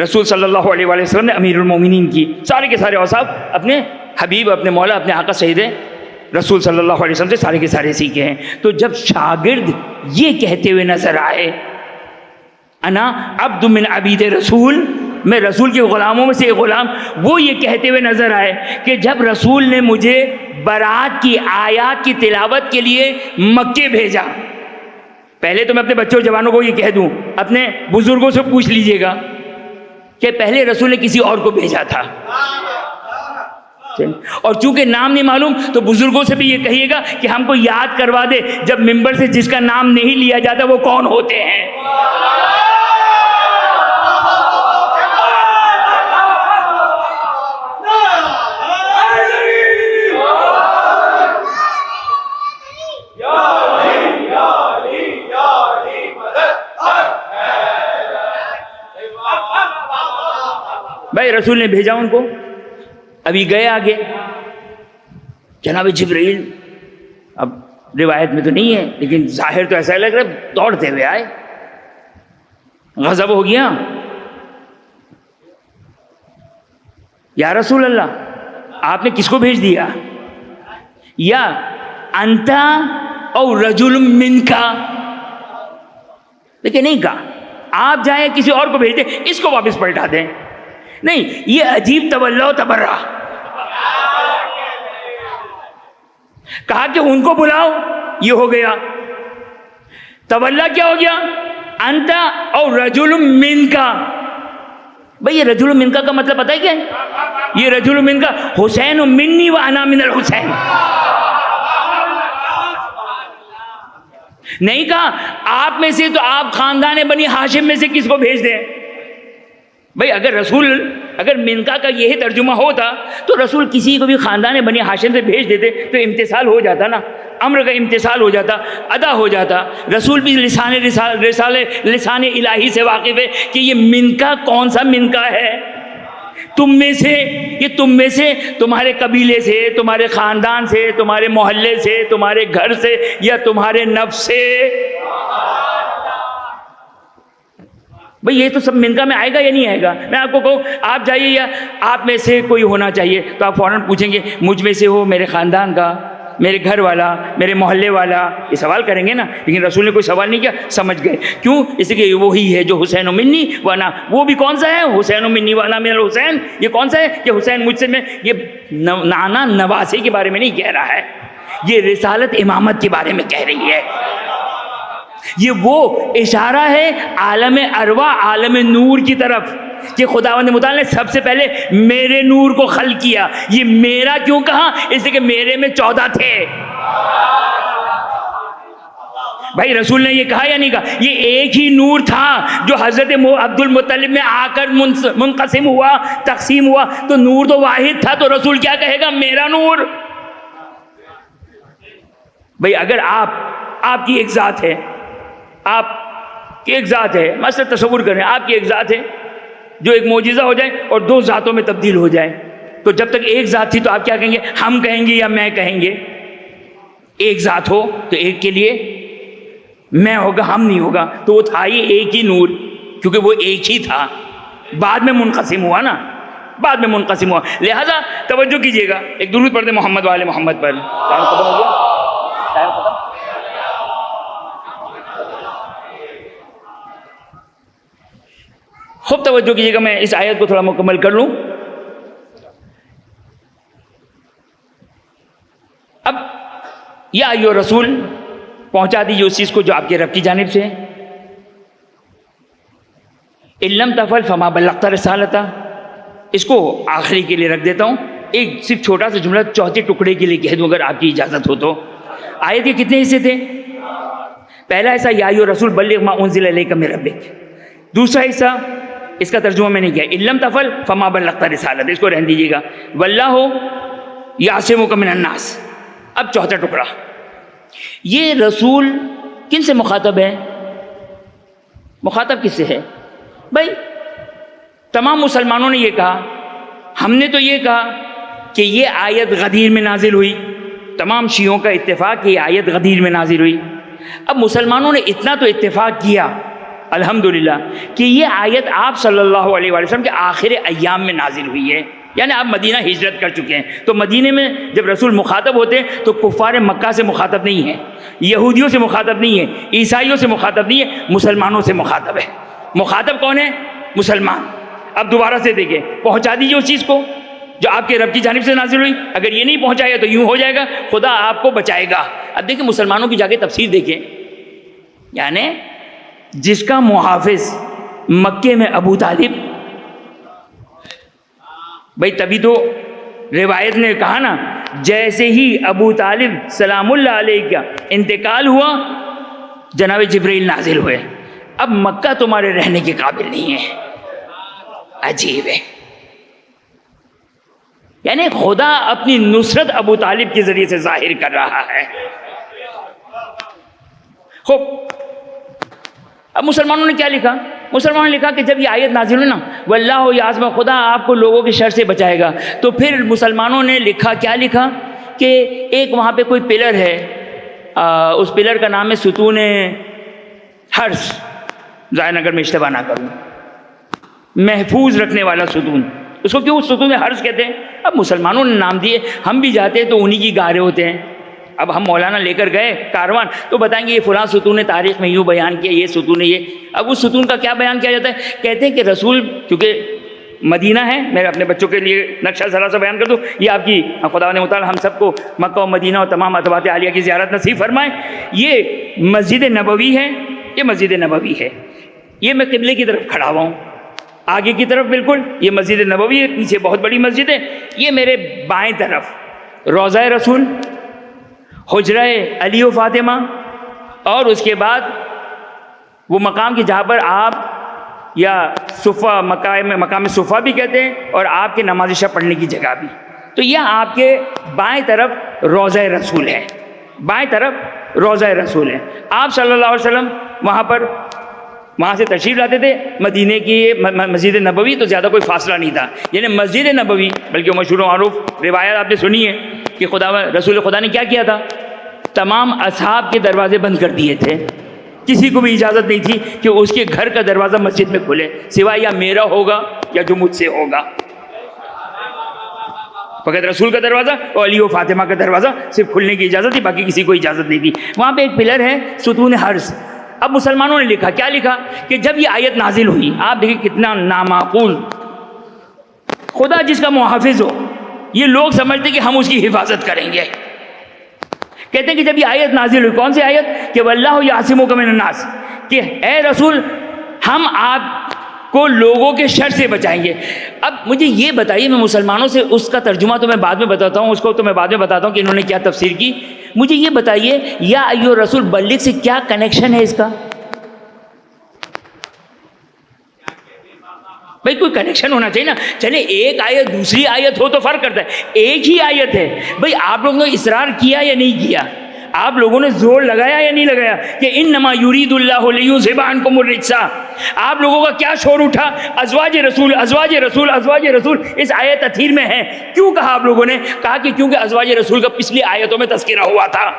رسول صلی اللہ علیہ وسلم نے امیر المومنین کی. سارے کے سارے اوصاف اپنے حبیب، اپنے مولا، اپنے آقا سید رسول صلی اللہ علیہ وسلم سے سارے کے سارے سیکھے ہیں. تو جب شاگرد یہ کہتے ہوئے نظر آئے انا عبد من عبید رسول، میں رسول کے غلاموں میں سے ایک غلام، وہ یہ کہتے ہوئے نظر آئے کہ جب رسول نے مجھے برات کی آیات کی تلاوت کے لیے مکے بھیجا، پہلے تو میں اپنے بچوں جوانوں کو یہ کہہ دوں، اپنے بزرگوں سے پوچھ لیجئے گا کہ پہلے رسول نے کسی اور کو بھیجا تھا، اور چونکہ نام نہیں معلوم تو بزرگوں سے بھی یہ کہیے گا کہ ہم کو یاد کروا دے جب ممبر سے جس کا نام نہیں لیا جاتا وہ کون ہوتے ہیں. بھائی رسول نے بھیجا ان کو، ابھی گئے آگے جناب جبرائیل. اب روایت میں تو نہیں ہے لیکن ظاہر تو ایسا لگ رہا ہے دوڑتے ہوئے آئے. غضب ہو گیا, یا رسول اللہ آپ نے کس کو بھیج دیا؟ یا انتا او رجل منکا, لیکن نہیں کہا آپ جائیں کسی اور کو بھیج دیں, اس کو واپس پلٹا دیں. نہیں, یہ عجیب تولا و تبرہ. کہا کہ ان کو بلاؤ, یہ ہو گیا. تولا کیا ہو گیا؟ انتا او رجل منکا. بھئی یہ رجل منکا کا مطلب پتہ ہے کیا ہے؟ یہ رجل منکا حسین منی و انا من الحسین. نہیں کہا آپ میں سے تو آپ خاندان بنی ہاشم میں سے کس کو بھیج دیں. بھئی اگر منکا کا یہی ترجمہ ہوتا تو رسول کسی کو بھی خاندان بنی ہاشم سے بھیج دیتے تو امتثال ہو جاتا نا, امر کا امتثال ہو جاتا, ادا ہو جاتا. رسول بھی لسان الہی سے واقف ہے کہ یہ منکا کون سا منکا ہے. تم میں سے تمہارے قبیلے سے, تمہارے خاندان سے, تمہارے محلے سے, تمہارے گھر سے, یا تمہارے نفس سے. بھئی یہ تو سب منکا میں آئے گا یا نہیں آئے گا؟ میں آپ کو کہوں آپ جائیے یا آپ میں سے کوئی ہونا چاہیے تو آپ فوراً پوچھیں گے مجھ میں سے ہو, میرے خاندان کا, میرے گھر والا, میرے محلے والا, یہ سوال کریں گے نا. لیکن رسول نے کوئی سوال نہیں کیا, سمجھ گئے. کیوں؟ اس لیے وہی ہے جو حسین منی وانا. وہ بھی کون سا ہے؟ حسین منی وانا من الحسین. یہ کون سا ہے کہ حسین مجھ سے میں, یہ نانا نواسے کے بارے میں نہیں کہہ رہا ہے, یہ رسالت امامت کے بارے میں کہہ رہی ہے. یہ وہ اشارہ ہے عالم ارواح, عالم نور کی طرف کہ خداوند متعال نے سب سے پہلے میرے نور کو خلق کیا. یہ میرا کیوں کہا؟ اس لیے کہ میرے میں 14 تھے. بھائی رسول نے یہ کہا یا نہیں کہا؟ یہ ایک ہی نور تھا جو حضرت عبد المطلب میں آ کر منقسم ہوا, تقسیم ہوا. تو نور تو واحد تھا, تو رسول کیا کہے گا؟ میرا نور. بھائی اگر آپ کی ایک ذات ہے, آپ کی ایک ذات ہے, مثلا تصور کریں آپ کی ایک ذات ہے جو ایک معجزہ ہو جائے اور 2 ذاتوں میں تبدیل ہو جائے, تو جب تک ایک ذات تھی تو آپ کیا کہیں گے؟ ہم کہیں گے یا میں کہیں گے؟ ایک ذات ہو تو ایک کے لیے میں ہوگا, ہم نہیں ہوگا. تو وہ تھا ہی ایک ہی نور, کیونکہ وہ ایک ہی تھا. بعد میں منقسم ہوا نا, بعد میں منقسم ہوا. لہذا توجہ کیجئے گا, ایک درود پڑھ دیں محمد والے محمد پر. ٹائم ختم ہو گیا, ٹائم ختم. خوب توجہ کیجئے گا, میں اس آیت کو تھوڑا مکمل کر لوں. اب یا ایھا رسول پہنچا دیجیے اس چیز کو جو آپ کے رب کی جانب سے ہے. ان لم تفعل فما بلغت رسالتہ. اس کو آخری کے لیے رکھ دیتا ہوں, ایک صرف چھوٹا سا جملہ چوتھے ٹکڑے کے لیے کہہ دوں اگر آپ کی اجازت ہو تو. آیت کے کتنے حصے تھے؟ پہلا حصہ یا ایھا رسول بلغ ما انزل الیک من ربک. دوسرا حصہ اس کا ترجمہ میں نے کیا, ان لم تفعل فما بلغت رسالتہ. اس کو رہنے دیجیے گا. واللہ یعصمک من الناس. اب چوتھا ٹکڑا, یہ رسول کن سے مخاطب ہے؟ مخاطب کس سے ہے؟ بھائی تمام مسلمانوں نے یہ کہا, ہم نے تو یہ کہا کہ یہ آیت غدیر میں نازل ہوئی. تمام شیعوں کا اتفاق کہ یہ آیت غدیر میں نازل ہوئی. اب مسلمانوں نے اتنا تو اتفاق کیا الحمدللہ کہ یہ آیت آپ صلی اللہ علیہ وآلہ وسلم کے آخر ایام میں نازل ہوئی ہے. یعنی آپ مدینہ ہجرت کر چکے ہیں, تو مدینے میں جب رسول مخاطب ہوتے ہیں تو کفار مکہ سے مخاطب نہیں ہے, یہودیوں سے مخاطب نہیں ہے, عیسائیوں سے مخاطب نہیں ہے, مسلمانوں سے مخاطب ہے. مخاطب کون ہے؟ مسلمان. اب دوبارہ سے دیکھیں, پہنچا دیجیے اس چیز کو جو آپ کے رب کی جانب سے نازل ہوئی. اگر یہ نہیں پہنچایا تو یوں ہو جائے گا خدا آپ کو بچائے گا. اب دیکھیں مسلمانوں کی جا کے تفسیر دیکھیں, یعنی جس کا محافظ مکے میں ابو طالب, بھئی تبھی تو روایت نے کہا نا جیسے ہی ابو طالب سلام اللہ علیہ کا انتقال ہوا جناب جبرائیل نازل ہوئے. اب مکہ تمہارے رہنے کے قابل نہیں ہے. عجیب ہے, یعنی خدا اپنی نصرت ابو طالب کے ذریعے سے ظاہر کر رہا ہے. خوب, اب مسلمانوں نے کیا لکھا؟ مسلمانوں نے لکھا کہ جب یہ آیت نازل ہوئی نا واللہ یعصمک, خدا آپ کو لوگوں کے شر سے بچائے گا, تو پھر مسلمانوں نے لکھا, کیا لکھا کہ ایک وہاں پہ کوئی پلر ہے اس پلر کا نام ہے ستون حرس، ضائع نگر میں اشتباہ نہ کروں، محفوظ رکھنے والا ستون، اس کو کیوں ستون حرس کہتے ہیں؟ اب مسلمانوں نے نام دیے، ہم بھی جاتے ہیں تو انہی کی گارے ہوتے ہیں۔ اب ہم مولانا لے کر گئے کاروان تو بتائیں گے یہ فلاں ستون تاریخ میں یوں بیان کیا، یہ ستون ہے یہ۔ اب اس ستون کا کیا بیان کیا جاتا ہے؟ کہتے ہیں کہ رسول، کیونکہ مدینہ ہے، میں اپنے بچوں کے لیے نقشہ ذرا سا بیان کر دوں، یہ آپ کی خدا نے متعال ہم سب کو مکہ و مدینہ اور تمام اتباعت عالیہ کی زیارت نصیب فرمائے۔ یہ مسجد نبوی ہے، یہ مسجد نبوی ہے، یہ میں قبلے کی طرف کھڑا ہوا ہوں، آگے کی طرف بالکل یہ مسجد نبوی ہے، پیچھے بہت بڑی مسجد ہے، یہ میرے بائیں طرف روضہ رسول، حجرہ علی و فاطمہ، اور اس کے بعد وہ مقام کی جہاں پر آپ یا صفہ، مقام صفہ بھی کہتے ہیں، اور آپ کے نماز شب پڑھنے کی جگہ بھی، تو یہ آپ کے بائیں طرف روضہ رسول ہے، بائیں طرف روضہ رسول ہے۔ آپ صلی اللہ علیہ وسلم وہاں سے تشریف لاتے تھے مدینے کی مسجد نبوی، تو زیادہ کوئی فاصلہ نہیں تھا، یعنی مسجد نبوی، بلکہ مشہور و معروف روایت آپ نے سنی ہے کہ رسول خدا نے کیا کیا تھا، تمام اصحاب کے دروازے بند کر دیے تھے، کسی کو بھی اجازت نہیں تھی کہ اس کے گھر کا دروازہ مسجد میں کھلے، سوائے یا میرا ہوگا یا جو مجھ سے ہوگا، فقط رسول کا دروازہ اور علی و فاطمہ کا دروازہ صرف کھلنے کی اجازت تھی، باقی کسی کو اجازت نہیں تھی۔ وہاں پہ ایک پلر ہے ستون حرس۔ اب مسلمانوں نے لکھا، کیا لکھا کہ جب یہ آیت نازل ہوئی، آپ دیکھیں کتنا نامعقول، خدا جس کا محافظ ہو، یہ لوگ سمجھتے کہ ہم اس کی حفاظت کریں گے، کہتے ہیں کہ جب یہ آیت نازل ہوئی، کون سی آیت؟ کہ واللہ یعصمک من الناس، کہ اے رسول ہم آپ کو لوگوں کے شر سے بچائیں گے۔ اب مجھے یہ بتائیے، میں مسلمانوں سے اس کا ترجمہ تو میں بعد میں بتاتا ہوں، اس کو تو میں بعد میں بتاتا ہوں کہ انہوں نے کیا تفسیر کی، مجھے یہ بتائیے یا ایھا الرسول بلغ سے کیا کنیکشن ہے اس کا؟ بھائی کوئی کنیکشن ہونا چاہیے نا، چلے ایک آیت دوسری آیت ہو تو فرق کرتا ہے، ایک ہی آیت ہے، بھائی آپ لوگوں نے اصرار کیا یا نہیں کیا، آپ لوگوں نے زور لگایا یا نہیں لگایا کہ انما یرید اللہ لیذھب عنکم الرجس، آپ لوگوں کا کیا شور اٹھا، ازواج رسول ازواج رسول ازواج رسول اس آیت تطہیر میں ہے، کیوں کہا آپ لوگوں نے؟ کہا کہ کیونکہ ازواج رسول کا پچھلی آیتوں میں تذکرہ ہوا تھا،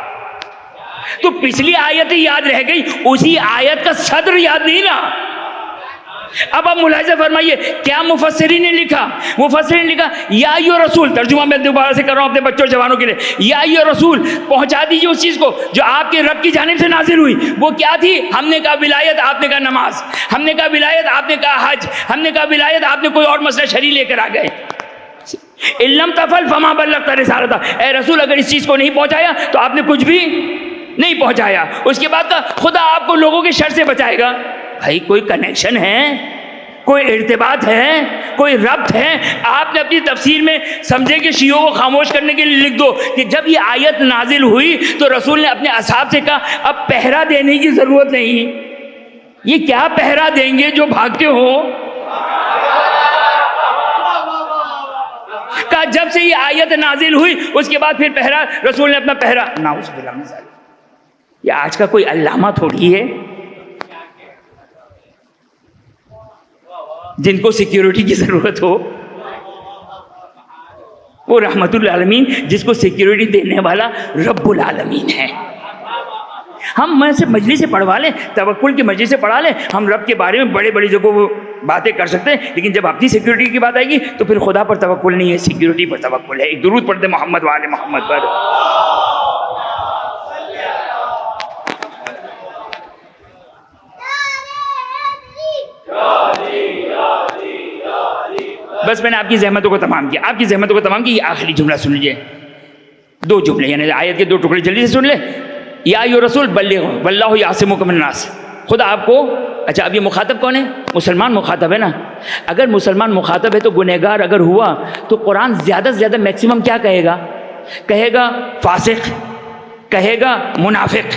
تو پچھلی آیت یاد رہ گئی، اسی آیت کا صدر یاد نہیں نا۔ اب آپ ملاحظہ فرمائیے کیا مفسرین نے لکھا، مفسرین نے لکھا یا ایھا رسول، ترجمہ میں دوبارہ سے کر رہا ہوں اپنے بچوں جوانوں کے لیے، یا ایھا رسول پہنچا دیجیے اس چیز کو جو آپ کے رب کی جانب سے نازل ہوئی، وہ کیا تھی؟ ہم نے کہا ولایت، آپ نے کہا نماز، ہم نے کہا ولایت، آپ نے کہا حج، ہم نے کہا ولایت، آپ نے کوئی اور مسئلہ شرعی لے کر آ گئے۔ ان لم تفعل فما بلغت رسالتہ، اے رسول اگر اس چیز کو نہیں پہنچایا تو آپ نے کچھ بھی نہیں پہنچایا۔ اس کے بعد کا خدا آپ کو لوگوں کے شر سے بچائے گا۔ بھائی کوئی کنیکشن ہے، کوئی ارتباط ہے، کوئی ربط ہے؟ آپ نے اپنی تفسیر میں سمجھے کہ شیعوں کو خاموش کرنے کے لیے لکھ دو کہ جب یہ آیت نازل ہوئی تو رسول نے اپنے اصحاب سے کہا اب پہرا دینے کی ضرورت نہیں، یہ کیا پہرا دیں گے جو بھاگتے ہو؟ کہا جب سے یہ آیت نازل ہوئی اس کے بعد پھر پہرا، رسول نے اپنا پہرا، نعوذ باللہ من ذالک۔ یہ آج کا کوئی علامہ تھوڑی ہے جن کو سیکیورٹی کی ضرورت ہو، وہ رحمت العالمین جس کو سیکیورٹی دینے والا رب العالمین ہے۔ ہم میں سے مجلس سے پڑھوا لیں، توکل کی مجلس سے پڑھا لیں، ہم رب کے بارے میں بڑے بڑی جگہوں وہ باتیں کر سکتے ہیں، لیکن جب اپنی سیکیورٹی کی بات آئے گی تو پھر خدا پر توکل نہیں ہے، سیکیورٹی پر توکل ہے۔ ایک درود پڑھتے محمد وآل محمد پر۔ بس میں نے آپ کی زحمتوں کو تمام کیا، آپ کی زحمتوں کو تمام کی۔ یہ آخری جملہ سن لیجیے، دو جملے یعنی آیت کے دو ٹکڑے جلدی سے سن لیں۔ یا ایھا الرسول بلغ واللہ یعصمک من الناس، خدا آپ کو، اچھا اب یہ مخاطب کون ہے؟ مسلمان مخاطب ہے نا۔ اگر مسلمان مخاطب ہے تو گنہگار اگر ہوا تو قرآن زیادہ سے زیادہ میکسیمم کیا کہے گا؟ کہے گا فاسق، کہے گا منافق،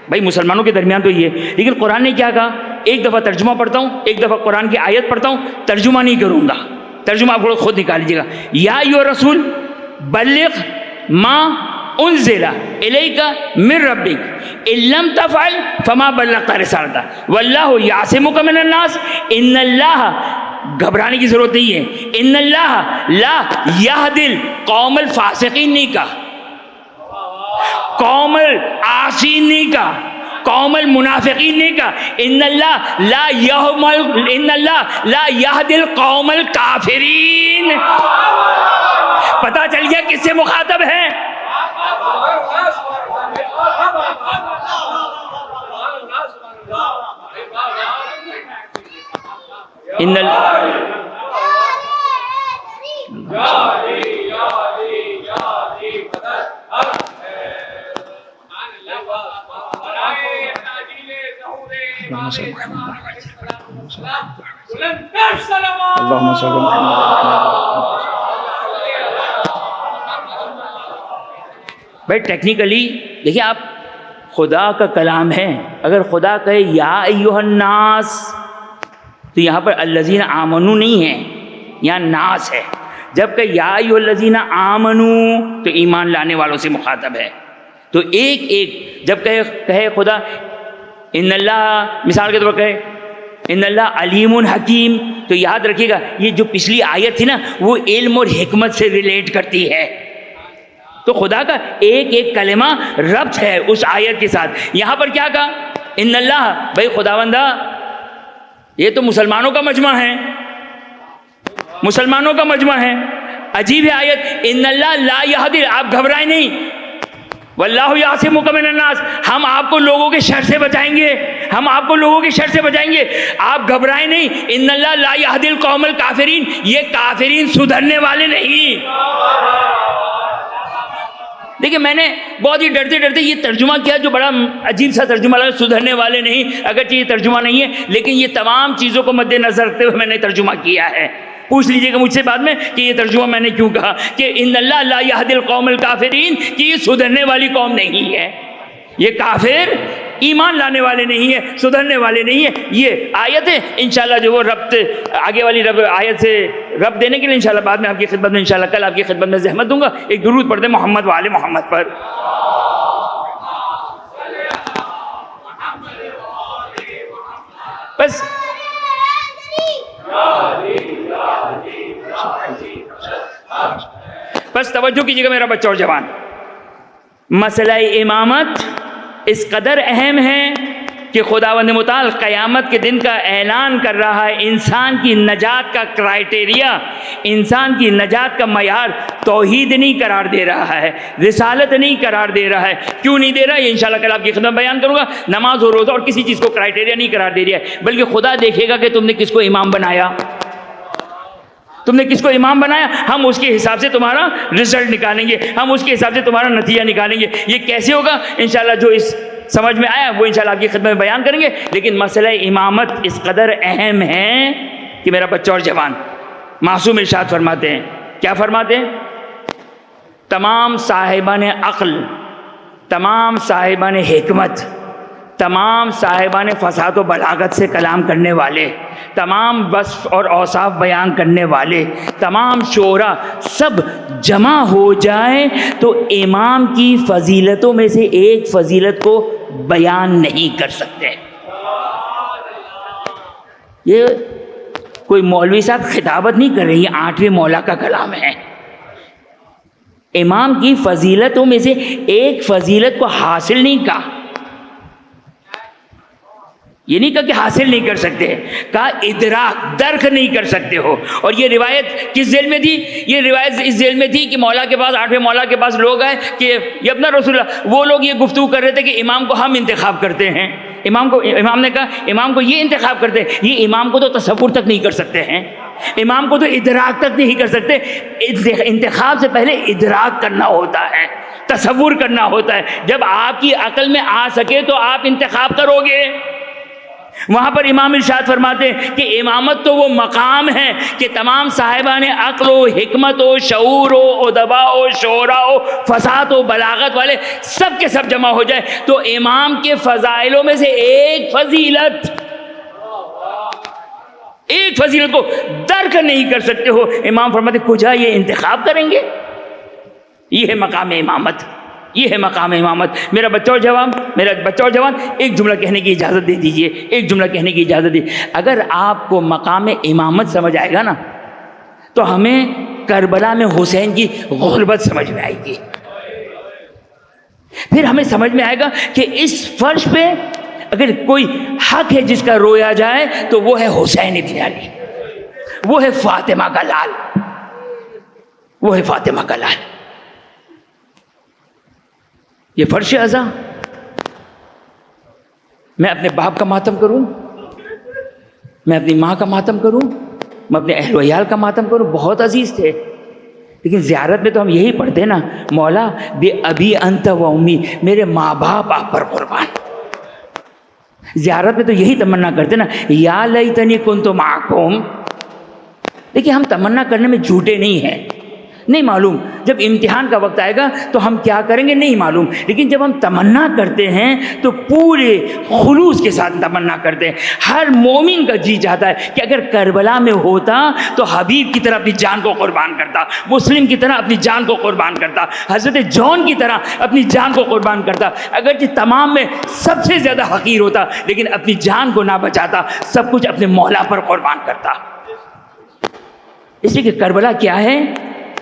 بھائی مسلمانوں کے درمیان تو یہ ہے۔ لیکن قرآن نے کیا کہا؟ ایک دفعہ ترجمہ پڑھتا ہوں، ایک دفعہ قرآن کی آیت پڑھتا ہوں، ترجمہ نہیں کروں گا، ترجمہ آپ خود نکال لیجیے گا۔ یا ایھا الرسول بلغ ما انزل الیک من ربک ان لم تفعل فما بلغت رسالتہ واللہ یعصمک من الناس ان اللہ، گھبرانے کی ضرورت نہیں ہے، ان اللہ لا یہدی القوم الفاسقین نہیں کہا، قوم العاصین نہیں کہا، قوم المنافقین نہیں کہا، ان اللہ لا یہدی القوم الکافرین۔ پتہ چل گیا کس سے مخاطب ہے؟ بھائی ٹیکنیکلی دیکھیں آپ، خدا کا کلام ہے، اگر خدا کہے یا ایھا الناس تو یہاں پر الذین آمنو نہیں ہے، یہاں ناس ہے۔ جب کہ یا ایھا الذین آمنو تو ایمان لانے والوں سے مخاطب ہے۔ تو ایک ایک جب کہے خدا ان اللہ، مثال کے طور پر کہے ان اللہ علیم حکیم، تو یاد رکھیے گا یہ جو پچھلی آیت تھی نا وہ علم اور حکمت سے ریلیٹ کرتی ہے۔ تو خدا کا ایک ایک کلمہ ربط ہے اس آیت کے ساتھ۔ یہاں پر کیا کہا؟ ان اللہ، بھائی خداوندہ یہ تو مسلمانوں کا مجمع ہے، مسلمانوں کا مجمع ہے۔ عجیب ہے آیت، ان اللہ لا یہدی، آپ گھبرائیں نہیں، واللہ یعصمک من الناس، ہم آپ کو لوگوں کے شر سے بچائیں گے، ہم آپ کو لوگوں کے شر سے بچائیں گے، آپ گھبرائیں نہیں۔ ان اللہ لا یہدی القوم الکافرین، یہ کافرین سدھرنے والے نہیں۔ دیکھیں میں نے بہت ہی ڈرتے ڈرتے یہ ترجمہ کیا جو بڑا عجیب سا ترجمہ لگا، سدھرنے والے نہیں، اگرچہ یہ ترجمہ نہیں ہے لیکن یہ تمام چیزوں کو مد نظر رکھتے ہوئے میں نے ترجمہ کیا ہے۔ پوچھ لیجئے گا مجھ سے بعد میں کہ یہ ترجمہ میں نے کیوں کہا کہ ان اللہ لا یہدی القوم الکافرین، کہ یہ سدھرنے والی قوم نہیں ہے، یہ کافر ایمان لانے والے نہیں ہیں، سدھرنے والے نہیں ہیں۔ یہ آیت ہے انشاءاللہ جو وہ ربط آگے والی آیت سے ربط دینے کے لیے انشاءاللہ بعد میں آپ کی خدمت میں انشاءاللہ کل آپ کی خدمت میں زحمت دوں گا۔ ایک درود پڑھ دیں محمد وآل محمد پر۔ بس توجہ کیجیے گا میرا بچہ اور جوان، مسئلہ امامت اس قدر اہم ہے کہ خداوند متعال قیامت کے دن کا اعلان کر رہا ہے۔ انسان کی نجات کا کرائٹیریا، انسان کی نجات کا معیار توحید نہیں قرار دے رہا ہے، رسالت نہیں قرار دے رہا ہے۔ کیوں نہیں دے رہا ہے یہ انشاءاللہ کل آپ کی خدمت بیان کروں گا۔ نماز اور روزہ اور کسی چیز کو کرائٹیریا نہیں قرار دے رہا ہے، بلکہ خدا دیکھے گا کہ تم نے کس کو امام بنایا، تم نے کس کو امام بنایا، ہم اس کے حساب سے تمہارا رزلٹ نکالیں گے، ہم اس کے حساب سے تمہارا نتیجہ نکالیں گے۔ یہ کیسے ہوگا انشاءاللہ جو اس سمجھ میں آیا وہ انشاءاللہ آپ کی خدمت میں بیان کریں گے۔ لیکن مسئلہ امامت اس قدر اہم ہے کہ میرا بچہ اور جوان، معصوم ارشاد فرماتے ہیں، کیا فرماتے ہیں؟ تمام صاحبان عقل، تمام صاحبان حکمت، تمام صاحبان فصاحت و بلاغت سے کلام کرنے والے، تمام وصف اور اوصاف بیان کرنے والے، تمام شعراء سب جمع ہو جائیں تو امام کی فضیلتوں میں سے ایک فضیلت کو بیان نہیں کر سکتے۔ یہ کوئی مولوی صاحب خطابت نہیں کر رہی، یہ 8ویں مولا کا کلام ہے۔ امام کی فضیلتوں میں سے ایک فضیلت کو حاصل نہیں کہا، یہ نہیں کہا کہ حاصل نہیں کر سکتے، کہا ادراک، درک نہیں کر سکتے ہو۔ اور یہ روایت کس ذیل میں تھی؟ یہ روایت اس ذیل میں تھی کہ مولا کے پاس، 8ویں مولا کے پاس لوگ آئے کہ یہ اپنا رسول اللہ، وہ لوگ یہ گفتگو کر رہے تھے کہ امام کو ہم انتخاب کرتے ہیں۔ امام نے کہا امام کو یہ انتخاب کرتے ہیں، یہ امام کو تو تصور تک نہیں کر سکتے ہیں، امام کو تو ادراک تک نہیں کر سکتے۔ انتخاب سے پہلے ادراک کرنا ہوتا ہے، تصور کرنا ہوتا ہے۔ جب آپ کی عقل میں آ سکے تو آپ انتخاب کرو گے۔ وہاں پر امام ارشاد فرماتے ہیں کہ امامت تو وہ مقام ہے کہ تمام صاحبان عقل و حکمت و شعور و ادبا و شعراء و فصاحت و بلاغت والے سب کے سب جمع ہو جائے تو امام کے فضائلوں میں سے ایک فضیلت کو درک نہیں کر سکتے ہو۔ امام فرماتے کجا یہ انتخاب کریں گے؟ یہ ہے مقام امامت، یہ ہے مقام امامت۔ میرا بچہ اور جوان ایک جملہ کہنے کی اجازت دے دیجئے، ایک جملہ کہنے کی اجازت دی۔ اگر آپ کو مقام امامت سمجھ آئے گا نا تو ہمیں کربلا میں حسین کی غربت سمجھ میں آئے گی۔ پھر ہمیں سمجھ میں آئے گا کہ اس فرش پہ اگر کوئی حق ہے جس کا رویا جائے تو وہ ہے حسین ابن علی، وہ ہے فاطمہ کا لال، وہ ہے فاطمہ کا لال۔ یہ فرش عزا میں اپنے باپ کا ماتم کروں، میں اپنی ماں کا ماتم کروں، میں اپنے اہل و عیال کا ماتم کروں، بہت عزیز تھے، لیکن زیارت میں تو ہم یہی پڑھتے ہیں نا، مولا بے ابی انت و امی، میرے ماں باپ آپ پر قربان۔ زیارت میں تو یہی تمنا کرتے نا، یا لیتنی کنت معکم۔ دیکھیے ہم تمنا کرنے میں جھوٹے نہیں ہیں، نہیں معلوم جب امتحان کا وقت آئے گا تو ہم کیا کریں گے نہیں معلوم، لیکن جب ہم تمنا کرتے ہیں تو پورے خلوص کے ساتھ تمنا کرتے ہیں۔ ہر مومن کا جی چاہتا ہے کہ اگر کربلا میں ہوتا تو حبیب کی طرح اپنی جان کو قربان کرتا، مسلم کی طرح اپنی جان کو قربان کرتا، حضرت جون کی طرح اپنی جان کو قربان کرتا، اگرچہ تمام میں سب سے زیادہ حقیر ہوتا لیکن اپنی جان کو نہ بچاتا، سب کچھ اپنے مولا پر قربان کرتا۔ اس لیے کہ کربلا کیا ہے،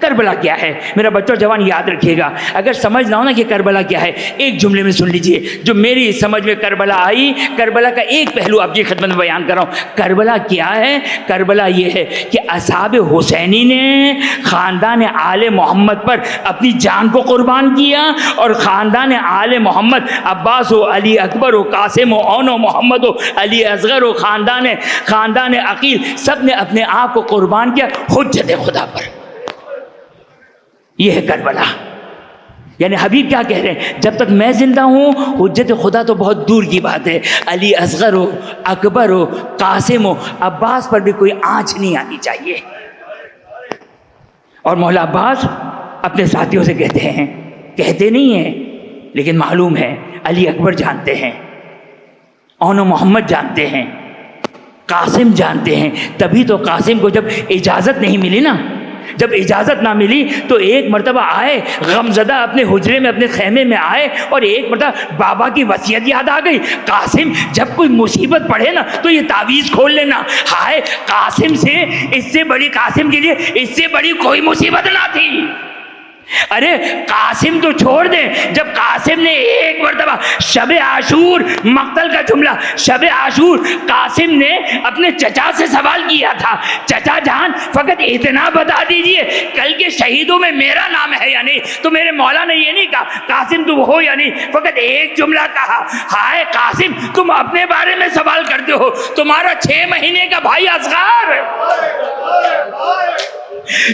کربلا کیا ہے میرا بچوں جوان یاد رکھیے گا، اگر سمجھ نہ ہو نا کہ کربلا کیا ہے، ایک جملے میں سن لیجئے جو میری سمجھ میں کربلا آئی، کربلا کا ایک پہلو آپ کی خدمت میں بیان کر رہا ہوں۔ کربلا کیا ہے؟ کربلا یہ ہے کہ اصحاب حسینی نے خاندان آل محمد پر اپنی جان کو قربان کیا، اور خاندان آل محمد عباس ہو، علی اکبر ہو، قاسم ہو، اون و محمد ہو، علی اصغر ہو، خاندان عقیل، سب نے اپنے آپ کو قربان کیا حجت خدا پر۔ یہ ہے کربلا۔ یعنی حبیب کیا کہہ رہے ہیں، جب تک میں زندہ ہوں حجت خدا تو بہت دور کی بات ہے، علی اصغر ہو، اکبر ہو، قاسم ہو، عباس پر بھی کوئی آنچ نہیں آنی چاہیے۔ اور مولا عباس اپنے ساتھیوں سے کہتے نہیں ہیں لیکن معلوم ہے، علی اکبر جانتے ہیں، اون و محمد جانتے ہیں، قاسم جانتے ہیں، تبھی تو قاسم کو جب اجازت نہیں ملی نا، جب اجازت نہ ملی تو ایک مرتبہ آئے غمزدہ اپنے حجرے میں، اپنے خیمے میں آئے، اور ایک مرتبہ بابا کی وصیت یاد آ گئی، قاسم جب کوئی مصیبت پڑے نا تو یہ تعویذ کھول لینا۔ ہائے قاسم سے، اس سے بڑی، قاسم کے لیے اس سے بڑی کوئی مصیبت نہ تھی۔ ارے قاسم تو چھوڑ دیں، جب قاسم نے ایک مرتبہ شب عاشور، مقتل کا جملہ، شب عاشور قاسم نے اپنے چچا سے سوال کیا تھا، چچا جان فقط اتنا بتا دیجئے کل کے شہیدوں میں میرا نام ہے یا نہیں، تو میرے مولا نے یہ نہیں کہا قاسم تم ہو یا نہیں، فقط ایک جملہ کہا، ہائے قاسم تم اپنے بارے میں سوال کرتے ہو، تمہارا 6 مہینے کا بھائی اصغر،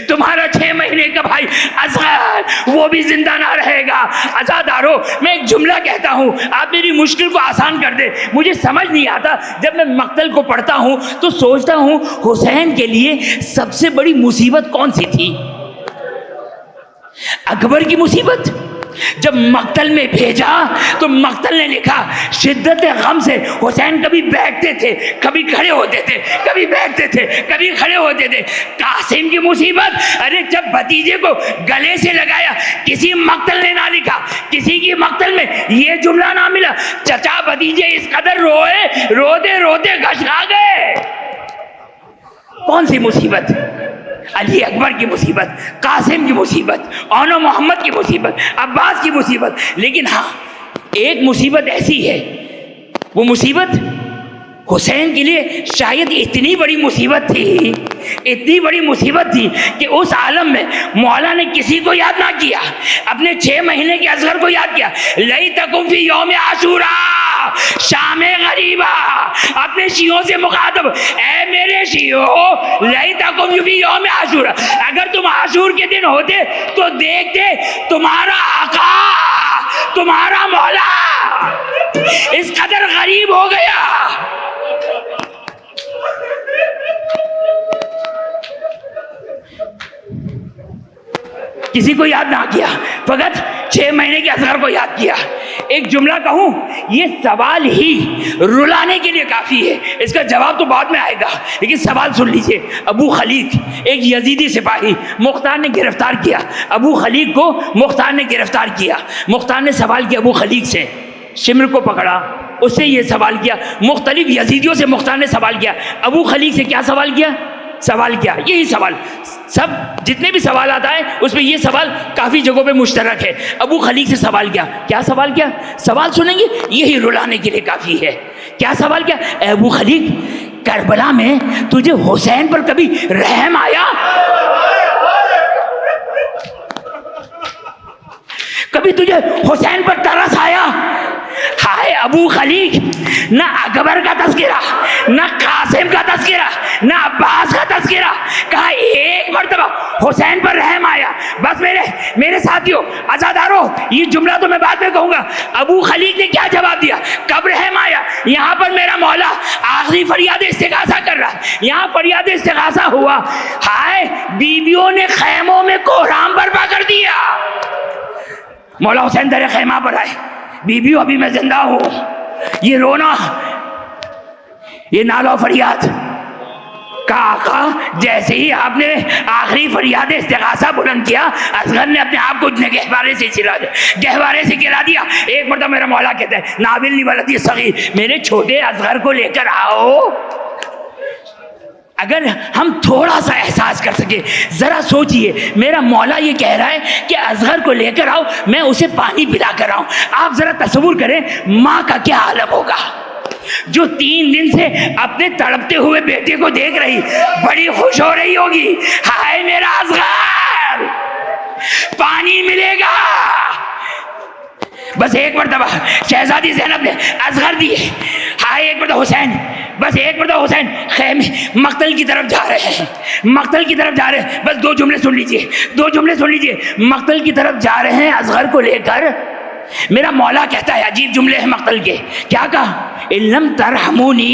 تمہارا 6 مہینے کا بھائی اصغر وہ بھی زندہ نہ رہے گا۔ عزادارو میں ایک جملہ کہتا ہوں، آپ میری مشکل کو آسان کر دیں۔ مجھے سمجھ نہیں آتا، جب میں مقتل کو پڑھتا ہوں تو سوچتا ہوں حسین کے لیے سب سے بڑی مصیبت کون سی تھی؟ اکبر کی مصیبت۔ جب مقتل میں بھیجا تو مقتل نے لکھا، شدت غم سے حسین کبھی بیٹھتے تھے، کبھی کھڑے ہوتے تھے، کبھی بیٹھتے تھے، کبھی کھڑے ہوتے تھے۔ قاسم کی مصیبت، ارے جب بھتیجے کو گلے سے لگایا، کسی مقتل نے نہ لکھا، کسی کی مقتل میں یہ جملہ نہ ملا، چچا بھتیجے اس قدر روئے، روتے روتے گھشگا گئے۔ کون سی مصیبت؟ علی اکبر کی مصیبت، قاسم کی مصیبت، اون و محمد کی مصیبت، عباس کی مصیبت۔ لیکن ہاں ایک مصیبت ایسی ہے، وہ مصیبت حسین کے لیے شاید اتنی بڑی مصیبت تھی، اتنی بڑی مصیبت تھی کہ اس عالم میں مولا نے کسی کو یاد نہ کیا، اپنے 6 مہینے کے اصغر کو یاد کیا۔ لیتکم فی یوم عاشوراء شام غریبا، اپنے شیعوں سے مخاطب، اے میرے شیعوں لیتکم فی یوم عاشوراء، اگر تم عاشور کے دن ہوتے تو دیکھتے تمہارا آقا، تمہارا مولا اس قدر غریب ہو گیا۔ کسی کو یاد نہ کیا، فقط 6 مہینے کے اصغر کو یاد کیا۔ ایک جملہ کہوں، یہ سوال ہی رلانے کے لیے کافی ہے، اس کا جواب تو بعد میں آئے گا، لیکن سوال سن لیجئے۔ ابو خلیق ایک یزیدی سپاہی مختار نے گرفتار کیا، ابو خلیق کو مختار نے گرفتار کیا۔ مختار نے سوال کیا ابو خلیق سے، شمر کو پکڑا، اس سے یہ سوال کیا، مختلف یزیدیوں سے مختار نے سوال کیا۔ ابو خلیق سے کیا سوال کیا؟ سوال کیا؟ یہی سوال، سب جتنے بھی سوالات آئے اس میں یہ سوال کافی جگہوں پہ مشترک ہے. ابو خلیق سے سوال کیا. کیا سوال کیا؟ سوال سنیں گے یہی رلانے کے لیے کافی ہے. کیا سوال کیا؟ اے ابو خلیق، کربلا میں تجھے حسین پر کبھی رحم آیا؟ کبھی تجھے حسین پر ترس آیا؟ ہائے ابو خلیق، نہ اکبر کا تذکرہ، نہ قاسم کا تذکرہ، نہ عباس کا تذکرہ، کہا ایک مرتبہ حسین پر رحم آیا. بس میرے ساتھیوں، عزاداروں، یہ جملہ تو میں بعد میں کہوں گا. ابو خلیق نے کیا جواب دیا؟ کب رحم آیا؟ یہاں پر میرا مولا آخری فریاد استغاثہ کر رہا، یہاں فریاد استغاثہ ہوا. ہائے بیویوں نے خیموں میں کوہرام برپا کر دیا. مولا حسین در خیمہ پر آئے، بیویوں ابھی میں زندہ ہوں. یہ رونا، یہ نالو فریاد. کہا آقا جیسے ہی آپ نے آخری فریاد استغاثہ بلند کیا، اصغر نے اپنے آپ کو گہوارے سے گرا دیا. ایک مرتبہ میرا مولا کہتا ہے ناولنی ولدی صغیر، میرے چھوٹے اصغر کو لے کر آؤ. اگر ہم تھوڑا سا احساس کر سکے، ذرا سوچئے، میرا مولا یہ کہہ رہا ہے کہ اصغر کو لے کر آؤ، میں اسے پانی پلا کر آؤں. آپ ذرا تصور کریں ماں کا کیا عالم ہوگا جو 3 دن سے اپنے تڑپتے ہوئے بیٹے کو دیکھ رہی، بڑی خوش ہو رہی ہوگی. ہائے میرا اصغر، پانی ملے گا. بس ایک مرتبہ شہزادی زینب نے اصغر دیے. ہائے ایک مرتبہ حسین، بس ایک مرتبہ حسین خیمے مقتل کی طرف جا رہے ہیں، مقتل کی طرف جا رہے ہیں. بس 2 جملے سن لیجئے. مقتل کی طرف جا رہے ہیں اصغر کو لے کر. میرا مولا کہتا ہے، عجیب جملے ہیں مقتل کے. کیا کہا؟ اِلَّمْ تَرْحَمُونِي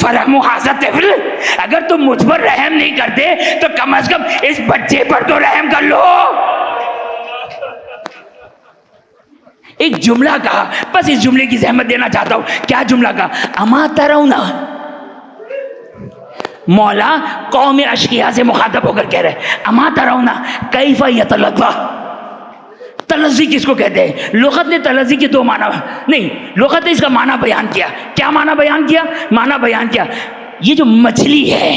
فَرَحْمُ هَذَا الطِّفْلِ، اگر تم مجھ پر رحم نہیں کرتے تو کم از کم اس بچے پر تو رحم کر لو. ایک جملہ کہا، بس اس جملے کی زحمت دینا چاہتا ہوں. کیا جملہ کہا؟ اما ترونا. مولا قوم اشقیاء سے مخاطب ہو کر کہہ رہے اما ترونا کیف یتلظی. تلظی کس کو کہتے ہیں؟ لغت نے تلظی کے 2 معنی نہیں، لغت نے اس کا معنی بیان کیا. کیا معنی بیان کیا؟ معنی بیان کیا یہ جو مچھلی ہے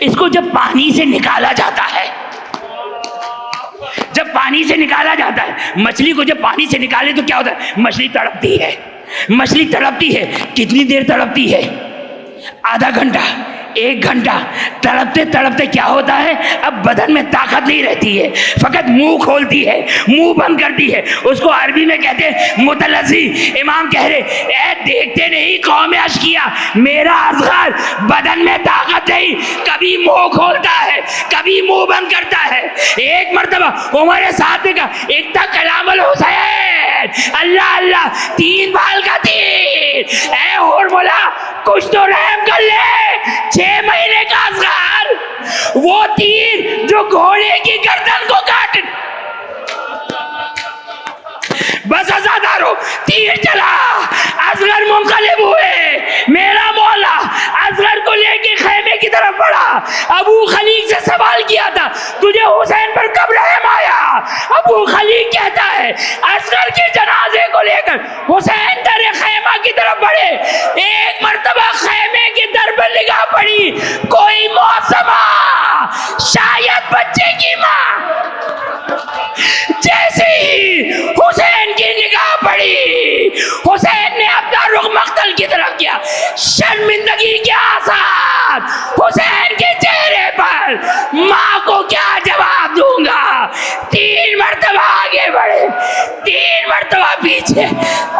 اس کو جب پانی سے نکالا جاتا ہے، جب پانی سے نکالا جاتا ہے، مچھلی کو جب پانی سے نکالے تو کیا ہوتا ہے؟ مچھلی تڑپتی ہے. مچھلی تڑپتی ہے. کتنی دیر تڑپتی ہے؟ آدھا گھنٹہ، 1 گھنٹہ. تڑپتے تڑپتے کیا ہوتا ہے؟ اب بدن میں طاقت نہیں رہتی ہے، فقط منہ کھولتی ہے، منہ بند کرتی ہے. اس کو عربی میں کہتے ہیں متلذی. امام کہہ رہے اے دیکھتے نہیں قوم اشقیاء، میرا اصغر بدن میں طاقت نہیں، کبھی منہ کھولتا ہے کبھی منہ بند کرتا ہے. ایک مرتبہ عمر سعد نے کہا اکتا کلام الحسین، اللہ اللہ 3 بال کا تیر. اے اور مولا کچھ تو رحم کر لے. 6 مہینے کا اصغر، وہ تیر جو گھوڑے کی گردن کو کاٹ. بس عزادارو تیر چلا، اصغر منقلب ہوئے. میرا مولا اصغر کو لے کے خیمے کی طرف بڑھا. ابو خلیق سے سوال کیا تھا تجھے حسین پر کب رحم آیا؟ ابو خلیق کہتا ہے اصغر کے جنازے کو لے کر حسین در خیمہ کی طرف بڑھے. ایک مرتبہ خیمے کی در پر نگاہ پڑی، کوئی معصمہ، شاید بچے کی ماں. جیسے ہی حسین کی نگاہ پڑی، حسین نے اپنا رخ مقتل کی طرف کیا. شرمندگی کے آثار حسین کے چہرے پر. ماں کو کیا جواب دوں گا؟ 3 مرتبہ آگے بڑھے، 3 مرتبہ پیچھے.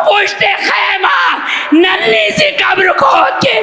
پشت خیمہ ننھی سی قبر کھود کے